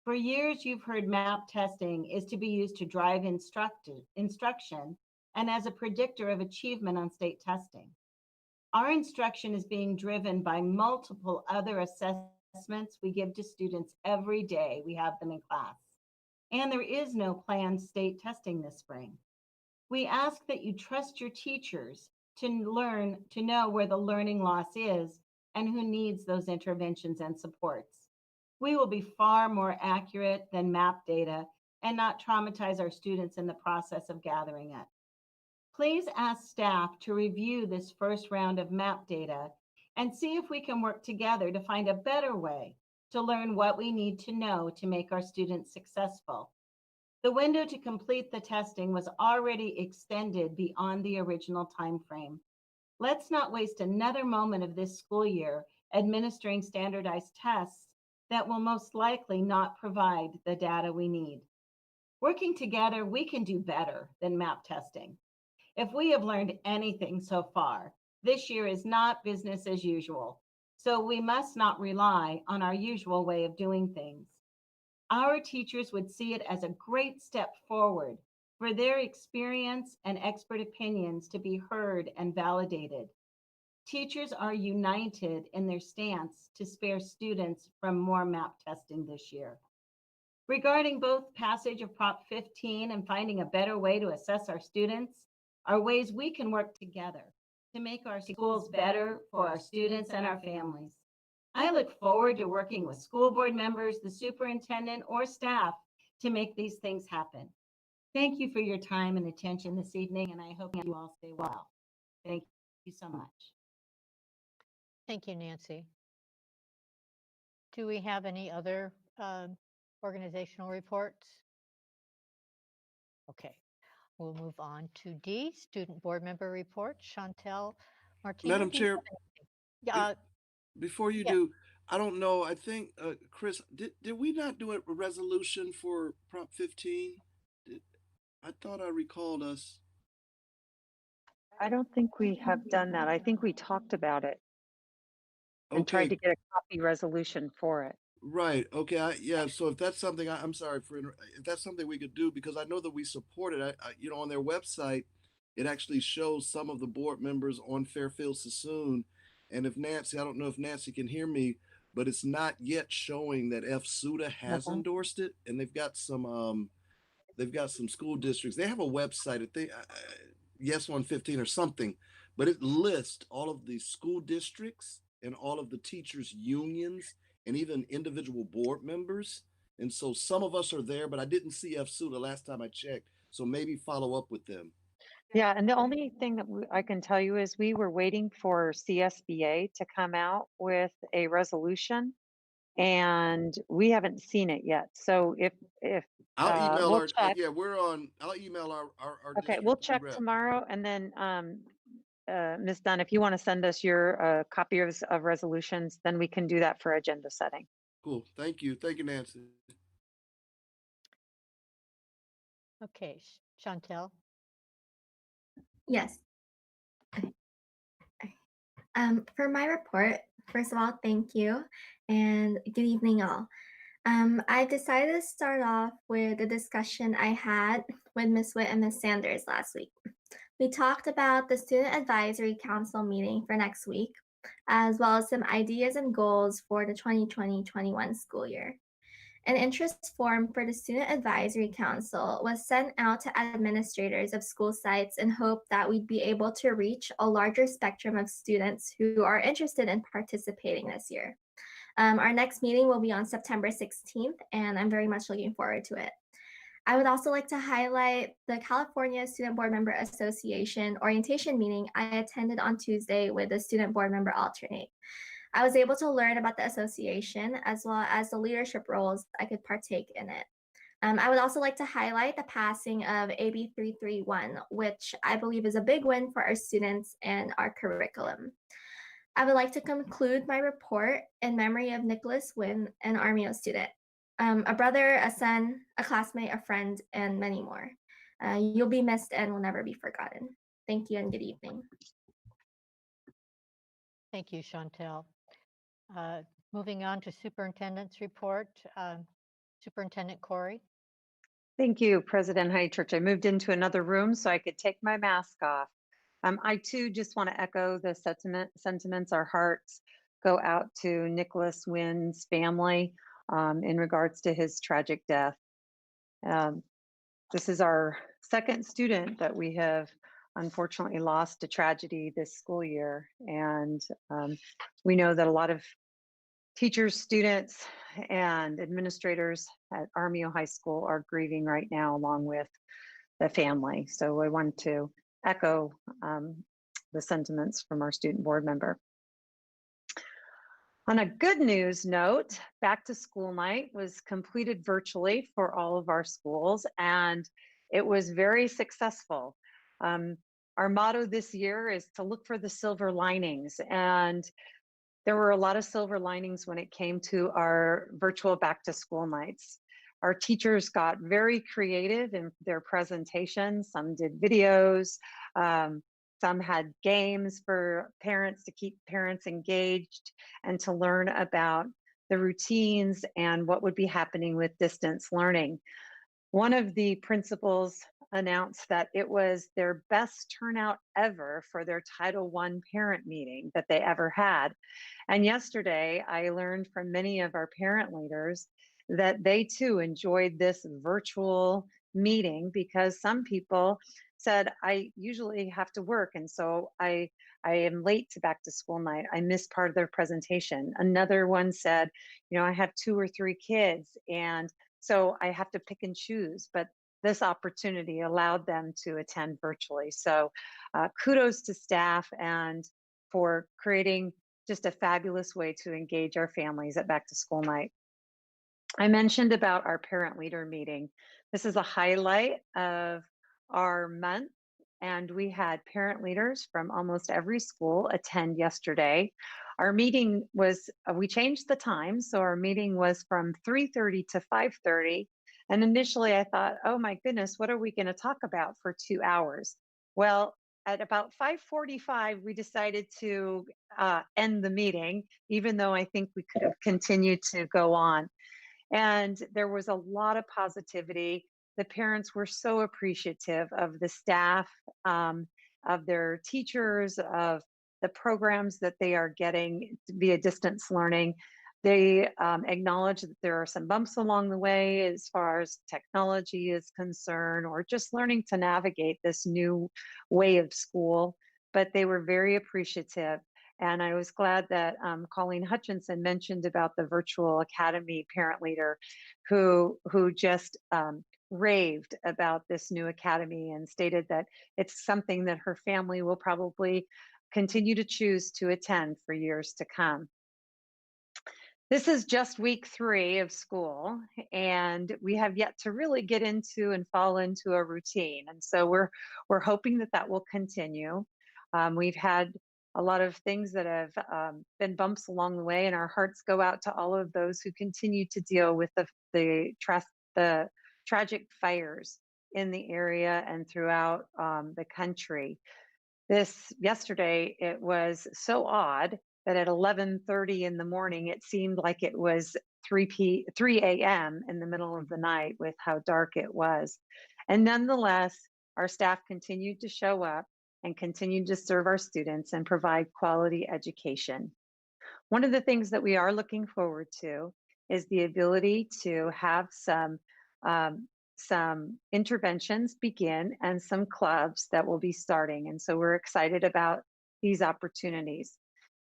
For years, you've heard MAP testing is to be used to drive instruction and as a predictor of achievement on state testing. Our instruction is being driven by multiple other assessments we give to students every day we have them in class. and there is no planned state testing this spring. We ask that you trust your teachers to know where the learning loss is and who needs those interventions and supports. We will be far more accurate than MAP data and not traumatize our students in the process of gathering it. Please ask staff to review this first round of MAP data and see if we can work together to find a better way to learn what we need to know to make our students successful. The window to complete the testing was already extended beyond the original timeframe. Let's not waste another moment of this school year administering standardized tests that will most likely not provide the data we need. Working together, we can do better than MAP testing. If we have learned anything so far, this year is not business as usual, so we must not rely on our usual way of doing things. Our teachers would see it as a great step forward for their experience and expert opinions to be heard and validated. Teachers are united in their stance to spare students from more MAP testing this year. Regarding both passage of Prop 15 and finding a better way to assess our students, are ways we can work together to make our schools better for our students and our families. I look forward to working with school board members, the superintendent, or staff to make these things happen. Thank you for your time and attention this evening, and I hope you all stay well. Thank you so much. Thank you, Nancy. Do we have any other organizational reports? Okay, we'll move on to D, Student Board Member Report. Chantel Martinez. Madam Chair, Yeah, before you yeah. do, I don't know, I think, Chris, did we not do a resolution for Prop 15? I thought I recalled us. I don't think we have done that. I think we talked about it and tried Okay, to get a copy resolution for it. right. Okay. Yeah. So if that's something, I'm sorry for if that's something we could do, because I know that we support it. On their website, it actually shows some of the board members on Fairfield Sassoon. And if Nancy, I don't know if Nancy can hear me, but it's not yet showing that FSUDA has Mhm. endorsed it, and they've got some school districts. They have a website. I think Yes 115 or something, but it lists all of the school districts and all of the teachers unions and even individual board members. And so some of us are there, but I didn't see FSUDA last time I checked. So maybe follow up with them. Yeah, and the only thing that I can tell you is we were waiting for CSBA to come out with a resolution, and we haven't seen it yet. So if I'll email we'll our, check. yeah, I'll email our Okay, we'll district check rep. tomorrow, and then Ms. Dunn, if you want to send us your copy of resolutions, then we can do that for agenda setting. Cool. Thank you. Thank you, Nancy. Okay, Chantel. Yes. Okay. For my report, first of all, thank you and good evening, all. I decided to start off with a discussion I had with Ms. Witt and Ms. Sanders last week. We talked about the Student Advisory Council meeting for next week, as well as some ideas and goals for the 2020-21 school year. An interest form for the Student Advisory Council was sent out to administrators of school sites in hope that we'd be able to reach a larger spectrum of students who are interested in participating this year. Our next meeting will be on September 16th, and I'm very much looking forward to it. I would also like to highlight the California Student Board Member Association orientation meeting I attended on Tuesday with the Student Board Member alternate. I was able to learn about the association as well as the leadership roles I could partake in it. I would also like to highlight the passing of AB 331, which I believe is a big win for our students and our curriculum. I would like to conclude my report in memory of Nicholas Wynn, an Armeo student, a brother, a son, a classmate, a friend, and many more. You'll be missed and will never be forgotten. Thank you and good evening. Thank you, Chantel. Moving on to Superintendent's report. Superintendent Corey. Thank you, President High Church. I moved into another room so I could take my mask off. I too just want to echo the sentiments. Our hearts go out to Nicholas Wynn's family in regards to his tragic death. This is our second student that we have unfortunately lost to tragedy this school year. And we know that a lot of teachers, students, and administrators at Armio High School are grieving right now along with the family. So I want to echo the sentiments from our student board member. On a good news note, back to school night was completed virtually for all of our schools, and it was very successful. Our motto this year is to look for the silver linings, and there were a lot of silver linings when it came to our virtual back to school nights. Our teachers got very creative in their presentations. Some did videos, some had games for parents to keep parents engaged and to learn about the routines and what would be happening with distance learning. One of the principals announced that it was their best turnout ever for their Title I parent meeting that they ever had. And yesterday, I learned from many of our parent leaders that they too enjoyed this virtual meeting because some people said, I usually have to work, and so I am late to back to school night. I missed part of their presentation. Another one said, I have 2 or 3 kids, and so I have to pick and choose, but this opportunity allowed them to attend virtually. So kudos to staff and for creating just a fabulous way to engage our families at back to school night. I mentioned about our parent leader meeting. This is a highlight of our month, and we had parent leaders from almost every school attend yesterday. Our meeting was, we changed the time, so our meeting was from 3:30 to 5:30. And initially I thought, oh my goodness, what are we going to talk about for 2 hours? Well, at about 5:45, we decided to end the meeting, even though I think we could have continued to go on. And there was a lot of positivity. The parents were so appreciative of the staff, of their teachers, of the programs that they are getting via distance learning. They acknowledge that there are some bumps along the way as far as technology is concerned, or just learning to navigate this new way of school, but they were very appreciative. And I was glad that Colleen Hutchinson mentioned about the virtual academy parent leader who just raved about this new academy and stated that it's something that her family will probably continue to choose to attend for years to come. This is just week 3 of school, and we have yet to really get into and fall into a routine. And so we're hoping that that will continue. We've had a lot of things that have been bumps along the way, and our hearts go out to all of those who continue to deal with the tragic fires in the area and throughout the country. Yesterday, it was so odd that at 11:30 in the morning, it seemed like it was 3 a.m. in the middle of the night with how dark it was. And nonetheless, our staff continued to show up and continued to serve our students and provide quality education. One of the things that we are looking forward to is the ability to have some interventions begin and some clubs that will be starting. And so we're excited about these opportunities.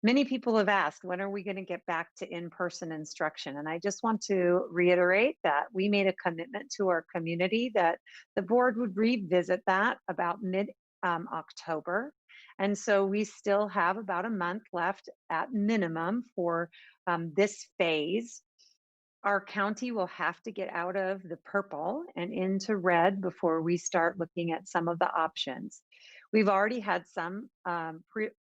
Many people have asked, when are we going to get back to in-person instruction? And I just want to reiterate that we made a commitment to our community that the board would revisit that about mid-October. And so we still have about a month left at minimum for this phase. Our county will have to get out of the purple and into red before we start looking at some of the options. We've already had some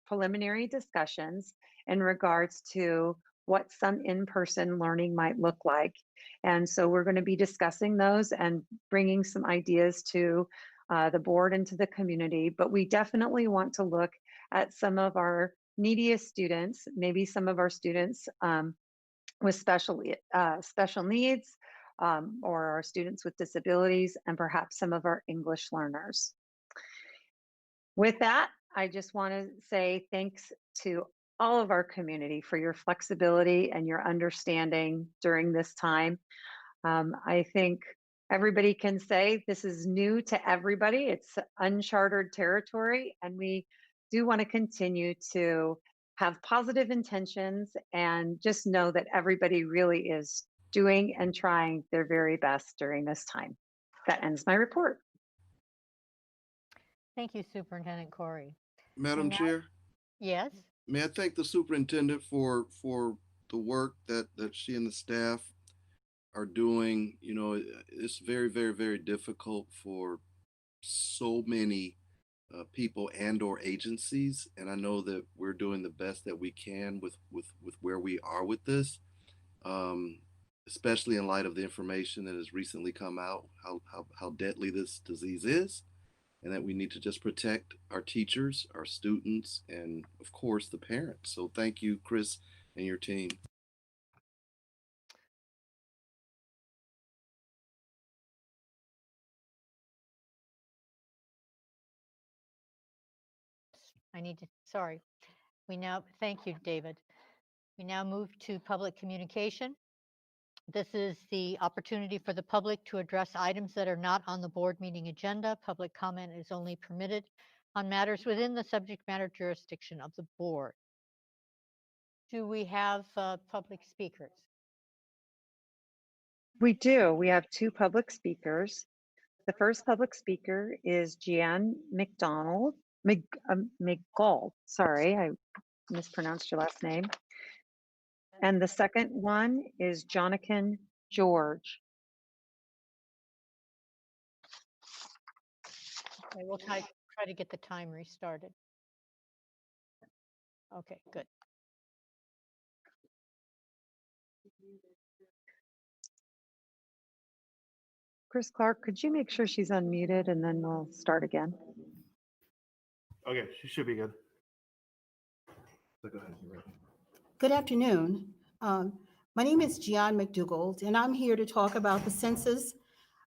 preliminary discussions in regards to what some in-person learning might look like. And so we're going to be discussing those and bringing some ideas to the board and to the community. But we definitely want to look at some of our neediest students, maybe some of our students with special needs, or our students with disabilities, and perhaps some of our English learners. With that, I just want to say thanks to all of our community for your flexibility and your understanding during this time. I think everybody can say this is new to everybody. It's uncharted territory, and we do want to continue to have positive intentions and just know that everybody really is doing and trying their very best during this time. That ends my report. Thank you, Superintendent Corey. Madam now- Chair, Yes, may I thank the superintendent for the work that she and the staff are doing. You know, it's very, very, very difficult for so many people and/or agencies, and I know that we're doing the best that we can with where we are with this, especially in light of the information that has recently come out, how deadly this disease is, and that we need to just protect our teachers, our students, and of course the parents. So thank you, Chris, and your team. sorry. Thank you, David. We now move to public communication. This is the opportunity for the public to address items that are not on the board meeting agenda. Public comment is only permitted on matters within the subject matter jurisdiction of the board. Do we have public speakers? We do. We have two public speakers. The first public speaker is Jeanne McGall. Sorry, I mispronounced your last name. And the second one is Jonathan George. Okay, we'll try to get the time restarted. Okay, good. Chris Clark, could you make sure she's unmuted and then we'll start again? Okay, she should be good. So go ahead. Good afternoon. My name is Jeanne McDougald, and I'm here to talk about the census.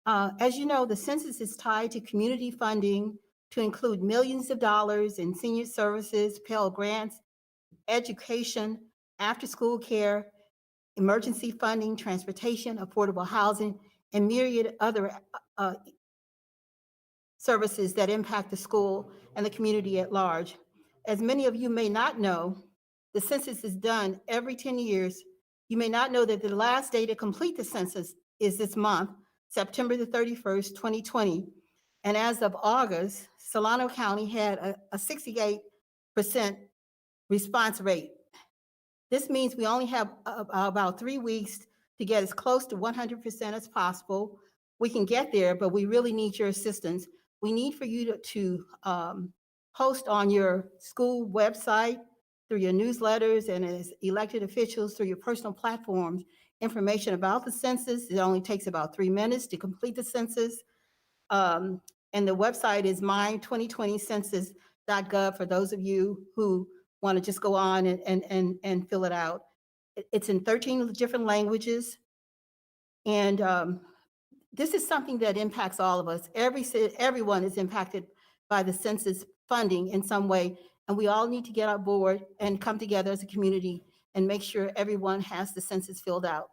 As you know, the census is tied to community funding to include millions of dollars in senior services, Pell Grants, education, after-school care, emergency funding, transportation, affordable housing, and myriad other services that impact the school and the community at large. As many of you may not know, the census is done every 10 years. You may not know that the last day to complete the census is this month, September the 31st, 2020. And as of August, Solano County had a 68% response rate. This means we only have about 3 weeks to get as close to 100% as possible. We can get there, but we really need your assistance. We need for you to post on your school website, through your newsletters, and as elected officials through your personal platforms, information about the census. It only takes about 3 minutes to complete the census. And the website is my2020census.gov for those of you who want to just go on and fill it out. It's in 13 different languages. And this is something that impacts all of us. Everyone is impacted by the census funding in some way. And we all need to get on board and come together as a community and make sure everyone has the census filled out.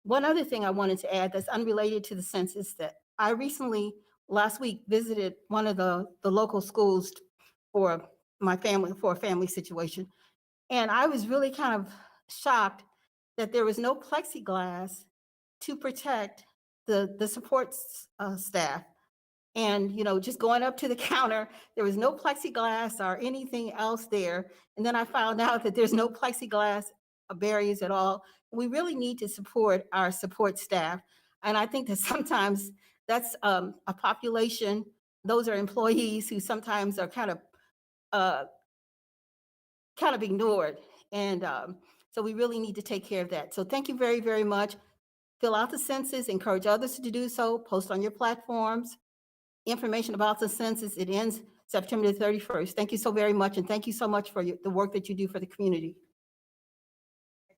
One other thing I wanted to add that's unrelated to the census, that I recently, last week, visited one of the local schools for my family, for a family situation. And I was really kind of shocked that there was no plexiglass to protect the support staff. And, you know, just going up to the counter, there was no plexiglass or anything else there. And then I found out that there's no plexiglass barriers at all. We really need to support our support staff. And I think that sometimes that's a population, those are employees who sometimes are kind of ignored. And so we really need to take care of that. So thank you very, very much. Fill out the census, encourage others to do so, post on your platforms. Information about the census, it ends September the 31st. Thank you so very much. And thank you so much for the work that you do for the community.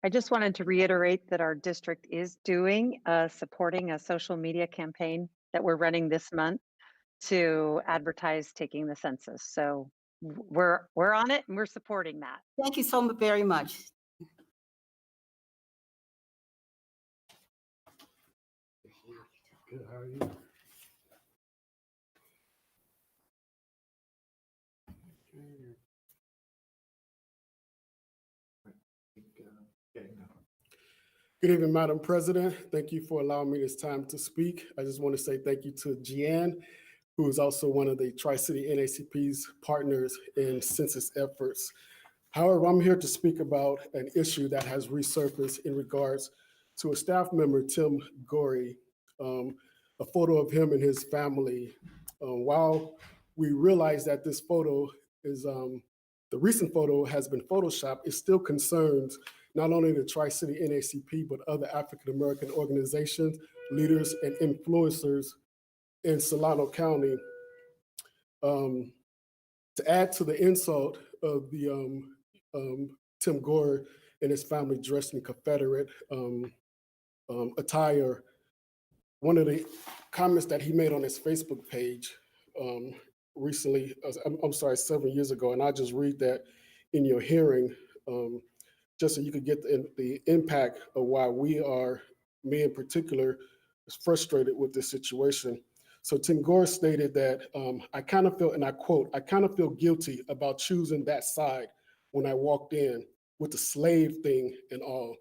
I just wanted to reiterate that our district is supporting a social media campaign that we're running this month to advertise taking the census. So we're on it and we're supporting that. Thank you so very much. Good, how are you? Good evening, Madam President. Thank you for allowing me this time to speak. I just want to say thank you to Jeanne, who is also one of the Tri-City NACP's partners in census efforts. However, I'm here to speak about an issue that has resurfaced in regards to a staff member, Tim Gorey, a photo of him and his family. While we realize that this photo is, the recent photo has been photoshopped, it still concerns not only the Tri-City NACP, but other African-American organizations, leaders, and influencers in Solano County. To add to the insult of the Tim Gore and his family dressed in Confederate attire, one of the comments that he made on his Facebook page recently, I'm sorry, several years ago, and I'll just read that in your hearing, just so you could get the impact of why we are, me in particular, is frustrated with this situation. So Tim Gore stated that I kind of feel, and I quote, I kind of feel guilty about choosing that side when I walked in with the slave thing and all.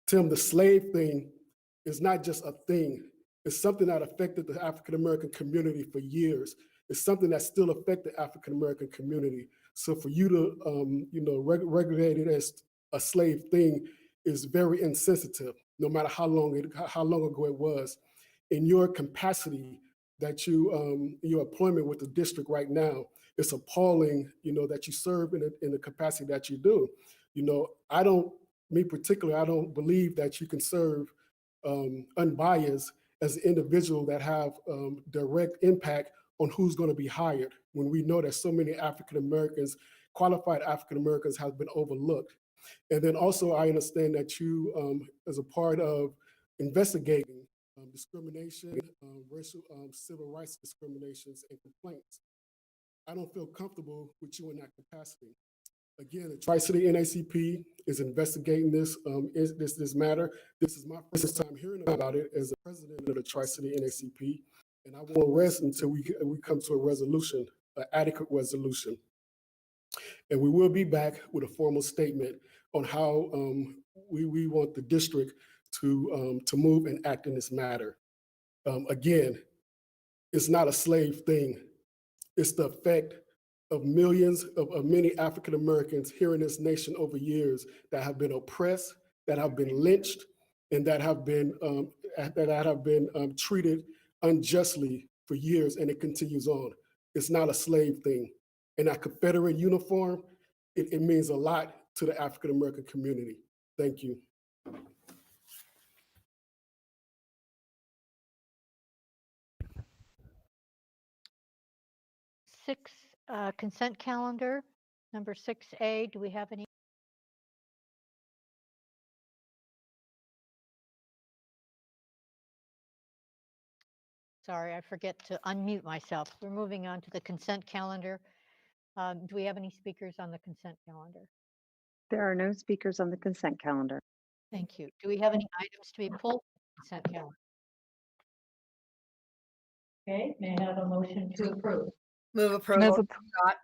Tim, the slave thing is not just a thing. It's something that affected the African-American community for years. It's something that still affects the African-American community. So for you to, regulate it as a slave thing is very insensitive, no matter how long ago it was. In your capacity that your employment with the district right now, it's appalling, that you serve in the capacity that you do. I don't believe that you can serve unbiased as an individual that have direct impact on who's going to be hired when we know that so many African Americans, qualified African Americans, have been overlooked. And then also I understand that you, as a part of investigating discrimination, racial, civil rights discriminations and complaints, I don't feel comfortable with you in that capacity. Again, the Tri-City NACP is investigating this matter. This is my first time hearing about it as the president of the Tri-City NACP, and I won't rest until we come to a resolution, an adequate resolution. And we will be back with a formal statement on how we want the district to move and act in this matter. Again, it's not a slave thing. It's the effect of millions of many African Americans here in this nation over years that have been oppressed, that have been lynched, and that have been treated unjustly for years, and it continues on. It's not a slave thing. And that Confederate uniform, it means a lot to the African American community. Thank you. Consent calendar, number 6A. Do we have any? Sorry, I forget to unmute myself. We're moving on to the consent calendar. Do we have any speakers on the consent calendar? There are no speakers on the consent calendar. Thank you. Do we have any items to be pulled from the consent calendar? Okay, may I have a motion to approve? Move approval. Scott.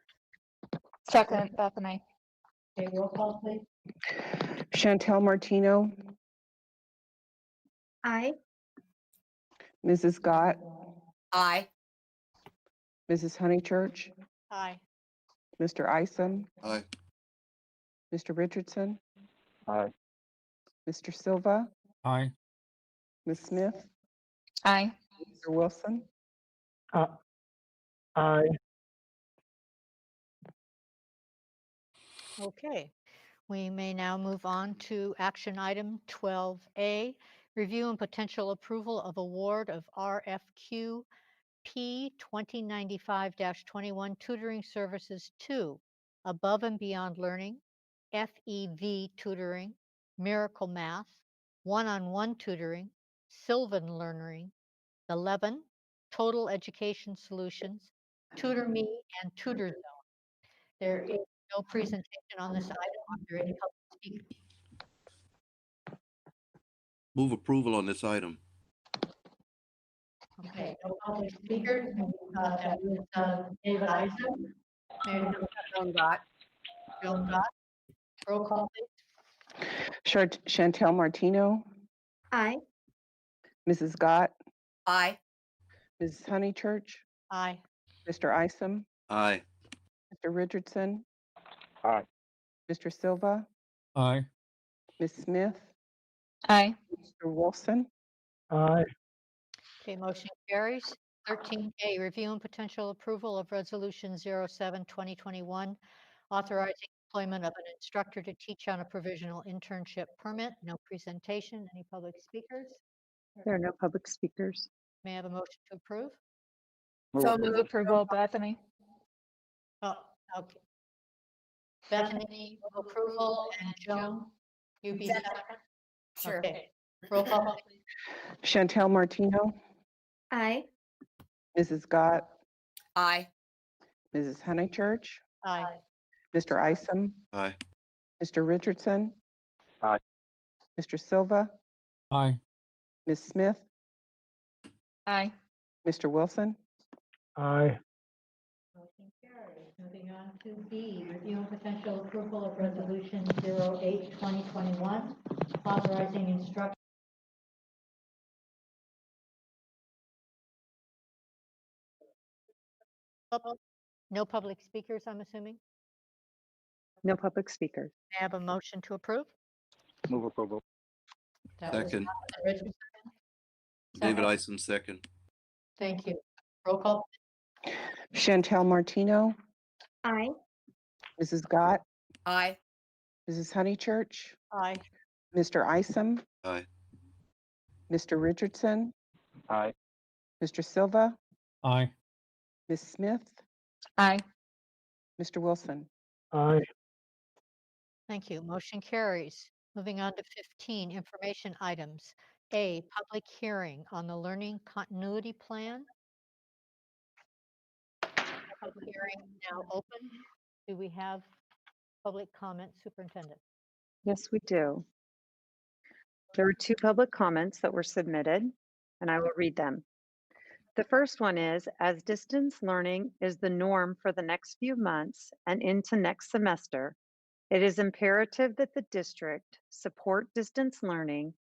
Second, Bethany. Okay, roll call, please. Chantel Martino, Aye. Mrs. Scott, Aye. Mrs. Honeychurch, Aye. Mr. Isom, Aye. Mr. Richardson, Aye. Mr. Silva, Aye. Ms. Smith, Aye. Mr. Wilson, Aye. Okay, we may now move on to action item 12A, review and potential approval of award of RFQ P 2095-21 tutoring services to Above and Beyond Learning, FEV tutoring, Miracle Math, one-on-one tutoring, Sylvan Learning, 11, Total Education Solutions, Tutor Me, and Tutor Zone. There is no presentation on this item. Are there any public speakers? Move approval on this item. Okay, no public speakers. That was David Eisen. Mayor Joan Gott. Joan Gott. Roll call, please. Chantel Martino, Aye. Mrs. Gott, Aye. Mrs. Honeychurch, Aye. Mr. Isom, Aye. Mr. Richardson, Aye. Mr. Silva, Aye. Ms. Smith, Aye. Mr. Wilson. Aye. Okay, motion carries. 13A, review and potential approval of Resolution 07-2021, authorizing employment of an instructor to teach on a provisional internship permit. No presentation. Any public speakers? There are no public speakers. May I have a motion to approve? So Move approval, Bethany. Oh, okay. Bethany, move approval, and Joan, you be second? Sure. Okay. Roll call, please. Chantel Martino, Aye. Mrs. Gott, Aye. Mrs. Honeychurch, Aye. Mr. Isom, Aye. Mr. Richardson. Aye. Mr. Silva, Aye. Ms. Smith, Aye. Mr. Wilson. Aye. Motion carries. Moving on to B, review and potential approval of Resolution 08-2021, authorizing instruction. No public speakers, I'm assuming? No public speakers. May I have a motion to approve? Move approval. That was Second. Richardson. David Second. Isom, second. Thank you. Roll call. Chantel Martino, Aye. Mrs. Gott, Aye. Mrs. Honeychurch, Aye. Mr. Isom, Aye. Mr. Richardson, Aye. Mr. Silva, Aye. Ms. Smith, Aye. Mr. Wilson. Aye. Thank you. Motion carries. Moving on to 15, information items. A, public hearing on the learning continuity plan. Public hearing now open. Do we have public comment, Superintendent? Yes, we do. There were 2 public comments that were submitted, and I will read them. The first one is, as distance learning is the norm for the next few months and into next semester, it is imperative that the district support distance learning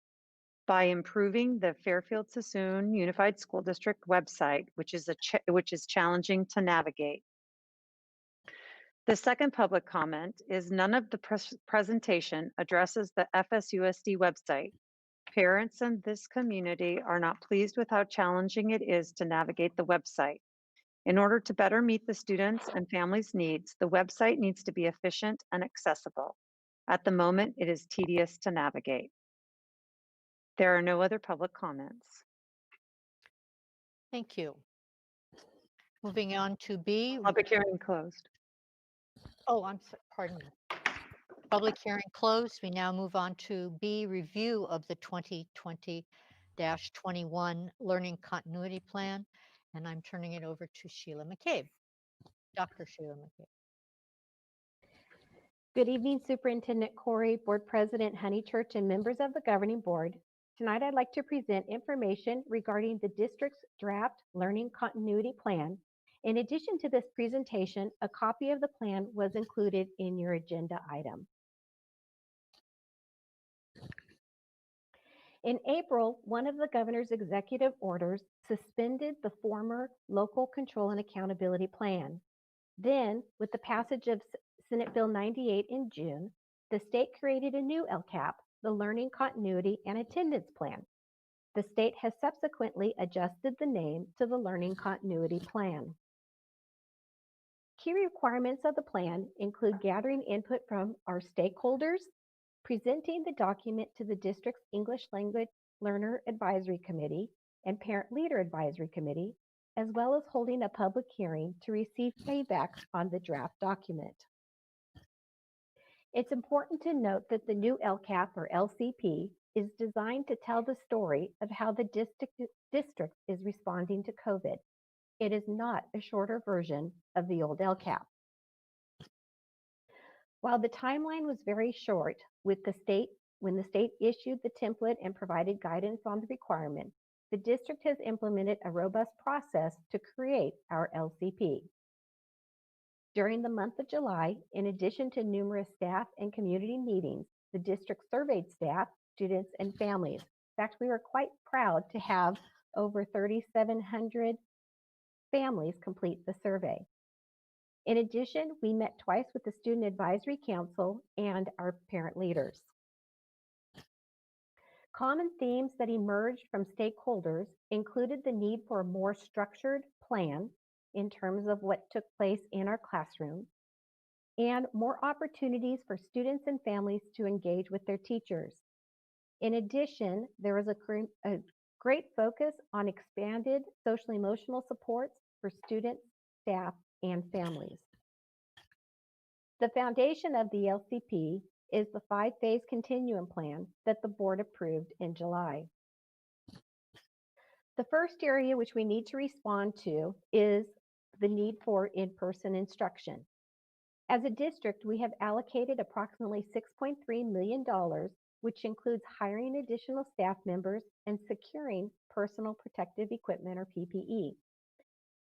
by improving the Fairfield-Sassoon Unified School District website, which is challenging to navigate. The second public comment is none of the presentation addresses the FSUSD website. Parents in this community are not pleased with how challenging it is to navigate the website. In order to better meet the students' and families' needs, the website needs to be efficient and accessible. At the moment, it is tedious to navigate. There are no other public comments. Thank you. Moving on to B. Public hearing closed. Oh, pardon me. Public hearing closed. We now move on to B, review of the 2020-21 Learning Continuity Plan. And I'm turning it over to Sheila McCabe. Dr. Sheila McCabe. Good evening, Superintendent Corey, Board President Honeychurch, and members of the Governing Board. Tonight, I'd like to present information regarding the district's draft Learning Continuity Plan. In addition to this presentation, a copy of the plan was included in your agenda item. In April, one of the governor's executive orders suspended the former Local Control and Accountability Plan. Then, with the passage of Senate Bill 98 in June, the state created a new LCAP, the Learning Continuity and Attendance Plan. The state has subsequently adjusted the name to the Learning Continuity Plan. Key requirements of the plan include gathering input from our stakeholders, presenting the document to the district's English Language Learner Advisory Committee and Parent Leader Advisory Committee, as well as holding a public hearing to receive feedback on the draft document. It's important to note that the new LCAP or LCP is designed to tell the story of how the district is responding to COVID. It is not a shorter version of the old LCAP. While the timeline was very short when the state issued the template and provided guidance on the requirements, the district has implemented a robust process to create our LCP. During the month of July, in addition to numerous staff and community meetings, the district surveyed staff, students, and families. In fact, we were quite proud to have over 3,700 families complete the survey. In addition, we met twice with the Student Advisory Council and our parent leaders. Common themes that emerged from stakeholders included the need for a more structured plan in terms of what took place in our classroom, and more opportunities for students and families to engage with their teachers. In addition, there was a great focus on expanded social emotional supports for students, staff, and families. The foundation of the LCP is the 5-phase continuum plan that the board approved in July. The first area which we need to respond to is the need for in-person instruction. As a district, we have allocated approximately $6.3 million, which includes hiring additional staff members and securing personal protective equipment or PPE.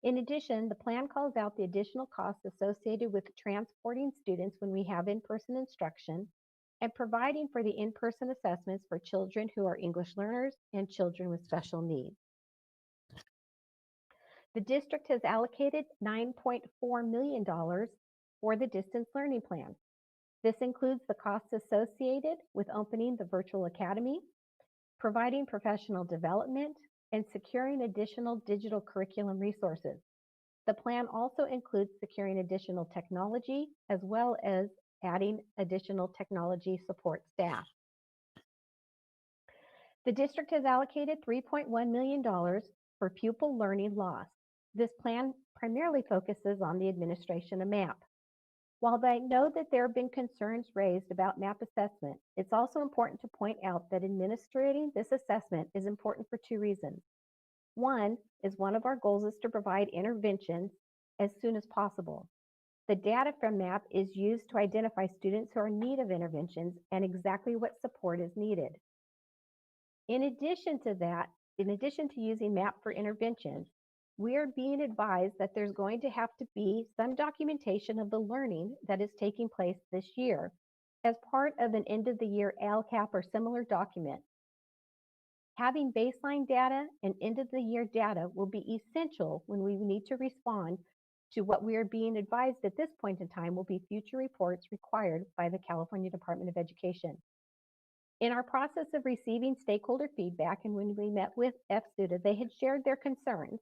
In addition, the plan calls out the additional costs associated with transporting students when we have in-person instruction and providing for the in-person assessments for children who are English learners and children with special needs. The district has allocated $9.4 million for the distance learning plan. This includes the costs associated with opening the virtual academy, providing professional development, and securing additional digital curriculum resources. The plan also includes securing additional technology as well as adding additional technology support staff. The district has allocated $3.1 million for pupil learning loss. This plan primarily focuses on the administration of MAP. While I know that there have been concerns raised about MAP assessment, it's also important to point out that administrating this assessment is important for 2 reasons. One of our goals is to provide interventions as soon as possible. The data from MAP is used to identify students who are in need of interventions and exactly what support is needed. In addition to using MAP for interventions, we are being advised that there's going to have to be some documentation of the learning that is taking place this year as part of an end-of-the-year LCAP or similar document. Having baseline data and end-of-the-year data will be essential when we need to respond to what we are being advised at this point in time will be future reports required by the California Department of Education. In our process of receiving stakeholder feedback and when we met with FSUDA, they had shared their concerns.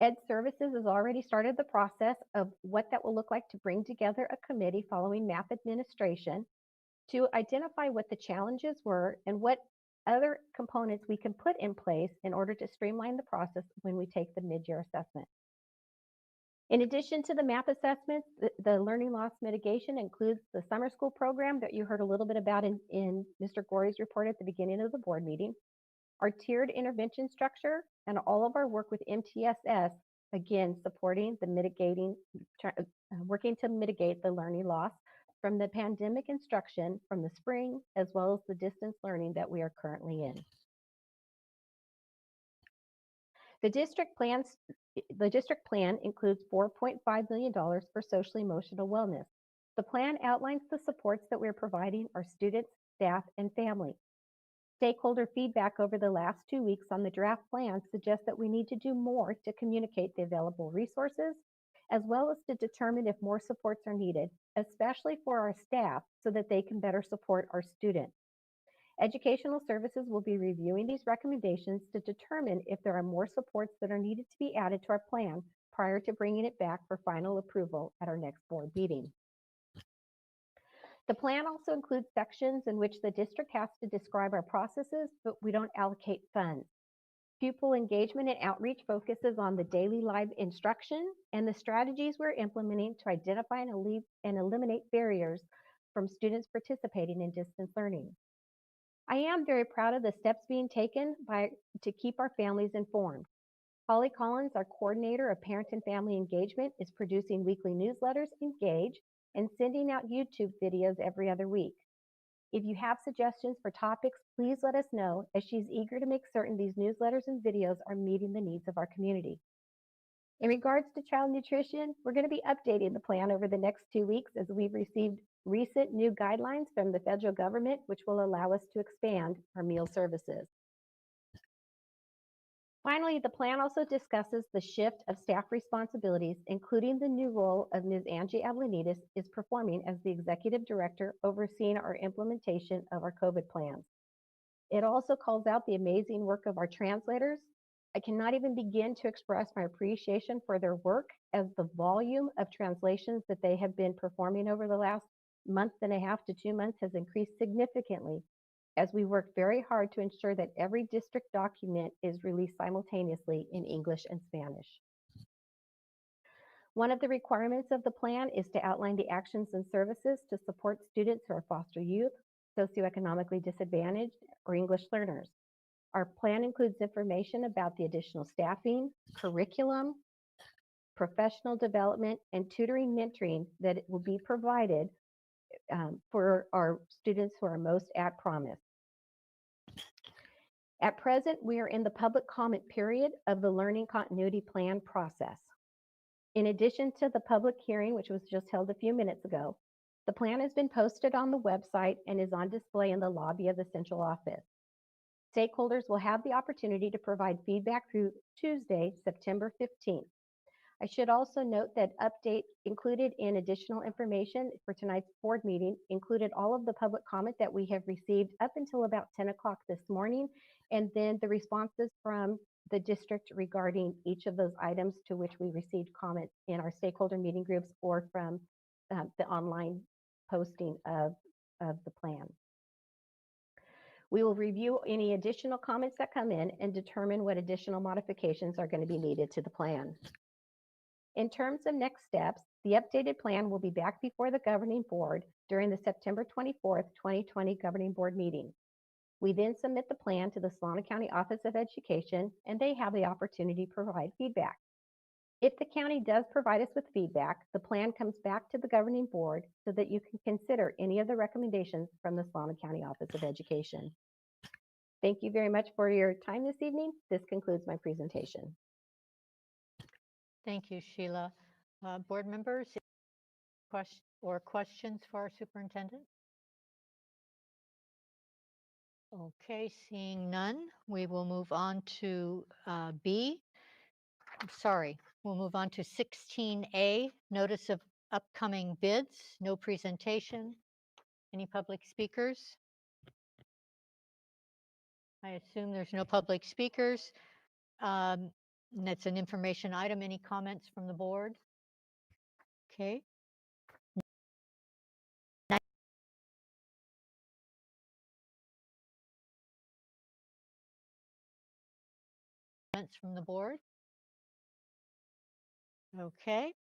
Ed Services has already started the process of what that will look like to bring together a committee following MAP administration to identify what the challenges were and what other components we can put in place in order to streamline the process when we take the mid-year assessment. In addition to the MAP assessments, the learning loss mitigation includes the summer school program that you heard a little bit about in Mr. Gorey's report at the beginning of the board meeting, our tiered intervention structure, and all of our work with MTSS, again, supporting the working to mitigate the learning loss from the pandemic instruction from the spring, as well as the distance learning that we are currently in. The district plan includes $4.5 million for social emotional wellness. The plan outlines the supports that we're providing our students, staff, and family. Stakeholder feedback over the last 2 weeks on the draft plan suggests that we need to do more to communicate the available resources, as well as to determine if more supports are needed, especially for our staff, so that they can better support our students. Educational Services will be reviewing these recommendations to determine if there are more supports that are needed to be added to our plan prior to bringing it back for final approval at our next board meeting. The plan also includes sections in which the district has to describe our processes, but we don't allocate funds. Pupil engagement and outreach focuses on the daily live instruction and the strategies we're implementing to identify and eliminate barriers from students participating in distance learning. I am very proud of the steps being taken to keep our families informed. Holly Collins, our coordinator of parent and family engagement, is producing weekly newsletters, Engage, and sending out YouTube videos every other week. If you have suggestions for topics, please let us know, as she's eager to make certain these newsletters and videos are meeting the needs of our community. In regards to child nutrition, we're going to be updating the plan over the next 2 weeks as we've received recent new guidelines from the federal government, which will allow us to expand our meal services. Finally, the plan also discusses the shift of staff responsibilities, including the new role of Ms. Angie Avlanides is performing as the executive director overseeing our implementation of our COVID plans. It also calls out the amazing work of our translators. I cannot even begin to express my appreciation for their work, as the volume of translations that they have been performing over the last month and a half to 2 months has increased significantly, as we work very hard to ensure that every district document is released simultaneously in English and Spanish. One of the requirements of the plan is to outline the actions and services to support students who are foster youth, socioeconomically disadvantaged, or English learners. Our plan includes information about the additional staffing, curriculum, professional development, and tutoring mentoring that will be provided for our students who are most at promise. At present, we are in the public comment period of the Learning Continuity Plan process. In addition to the public hearing, which was just held a few minutes ago, the plan has been posted on the website and is on display in the lobby of the central office. Stakeholders will have the opportunity to provide feedback through Tuesday, September 15th. I should also note that update included in additional information for tonight's board meeting included all of the public comment that we have received up until about 10 o'clock this morning, and then the responses from the district regarding each of those items to which we received comment in our stakeholder meeting groups or from the online posting of the plan. We will review any additional comments that come in and determine what additional modifications are going to be needed to the plan. In terms of next steps, the updated plan will be back before the governing board during the September 24th, 2020 governing board meeting. We then submit the plan to the Solano County Office of Education, and they have the opportunity to provide feedback. If the county does provide us with feedback, the plan comes back to the governing board so that you can consider any of the recommendations from the Solano County Office of Education. Thank you very much for your time this evening. This concludes my presentation. Thank you, Sheila. Board members, questions for our superintendent? Okay, seeing none, we will move on to B. We'll move on to 16A, notice of upcoming bids. No presentation. Any public speakers? I assume there's no public speakers. And it's an information item. Any comments from the board? Okay. Comments from the board? Okay.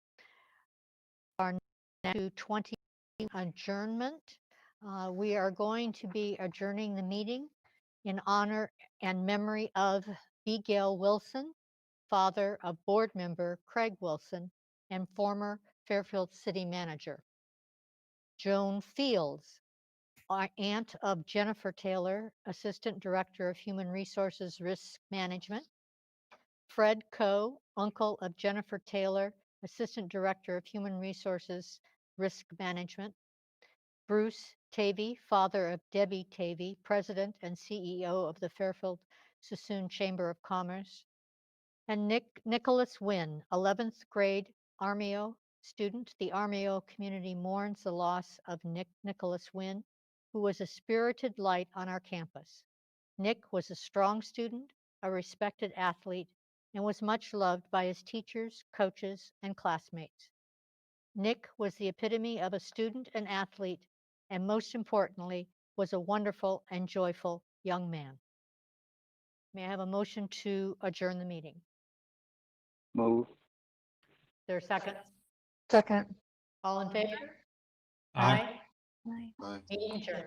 Our to 20 adjournment. We are going to be adjourning the meeting in honor and memory of B. Gail Wilson, father of board member Craig Wilson and former Fairfield City Manager. Joan Fields, our aunt of Jennifer Taylor, Assistant Director of Human Resources Risk Management. Fred Coe, uncle of Jennifer Taylor, Assistant Director of Human Resources Risk Management. Bruce Tavey, father of Debbie Tavey, President and CEO of the Fairfield Sassoon Chamber of Commerce. And Nicholas Wynn, 11th grade Armio student. The Armio community mourns the loss of Nicholas Wynn, who was a spirited light on our campus. Nick was a strong student, a respected athlete, and was much loved by his teachers, coaches, and classmates. Nick was the epitome of a student and athlete, and most importantly, was a wonderful and joyful young man. May I have a motion to adjourn the meeting? Move. Is there a second? Second. All in favor? Aye. Aye. Aye. Meeting adjourned.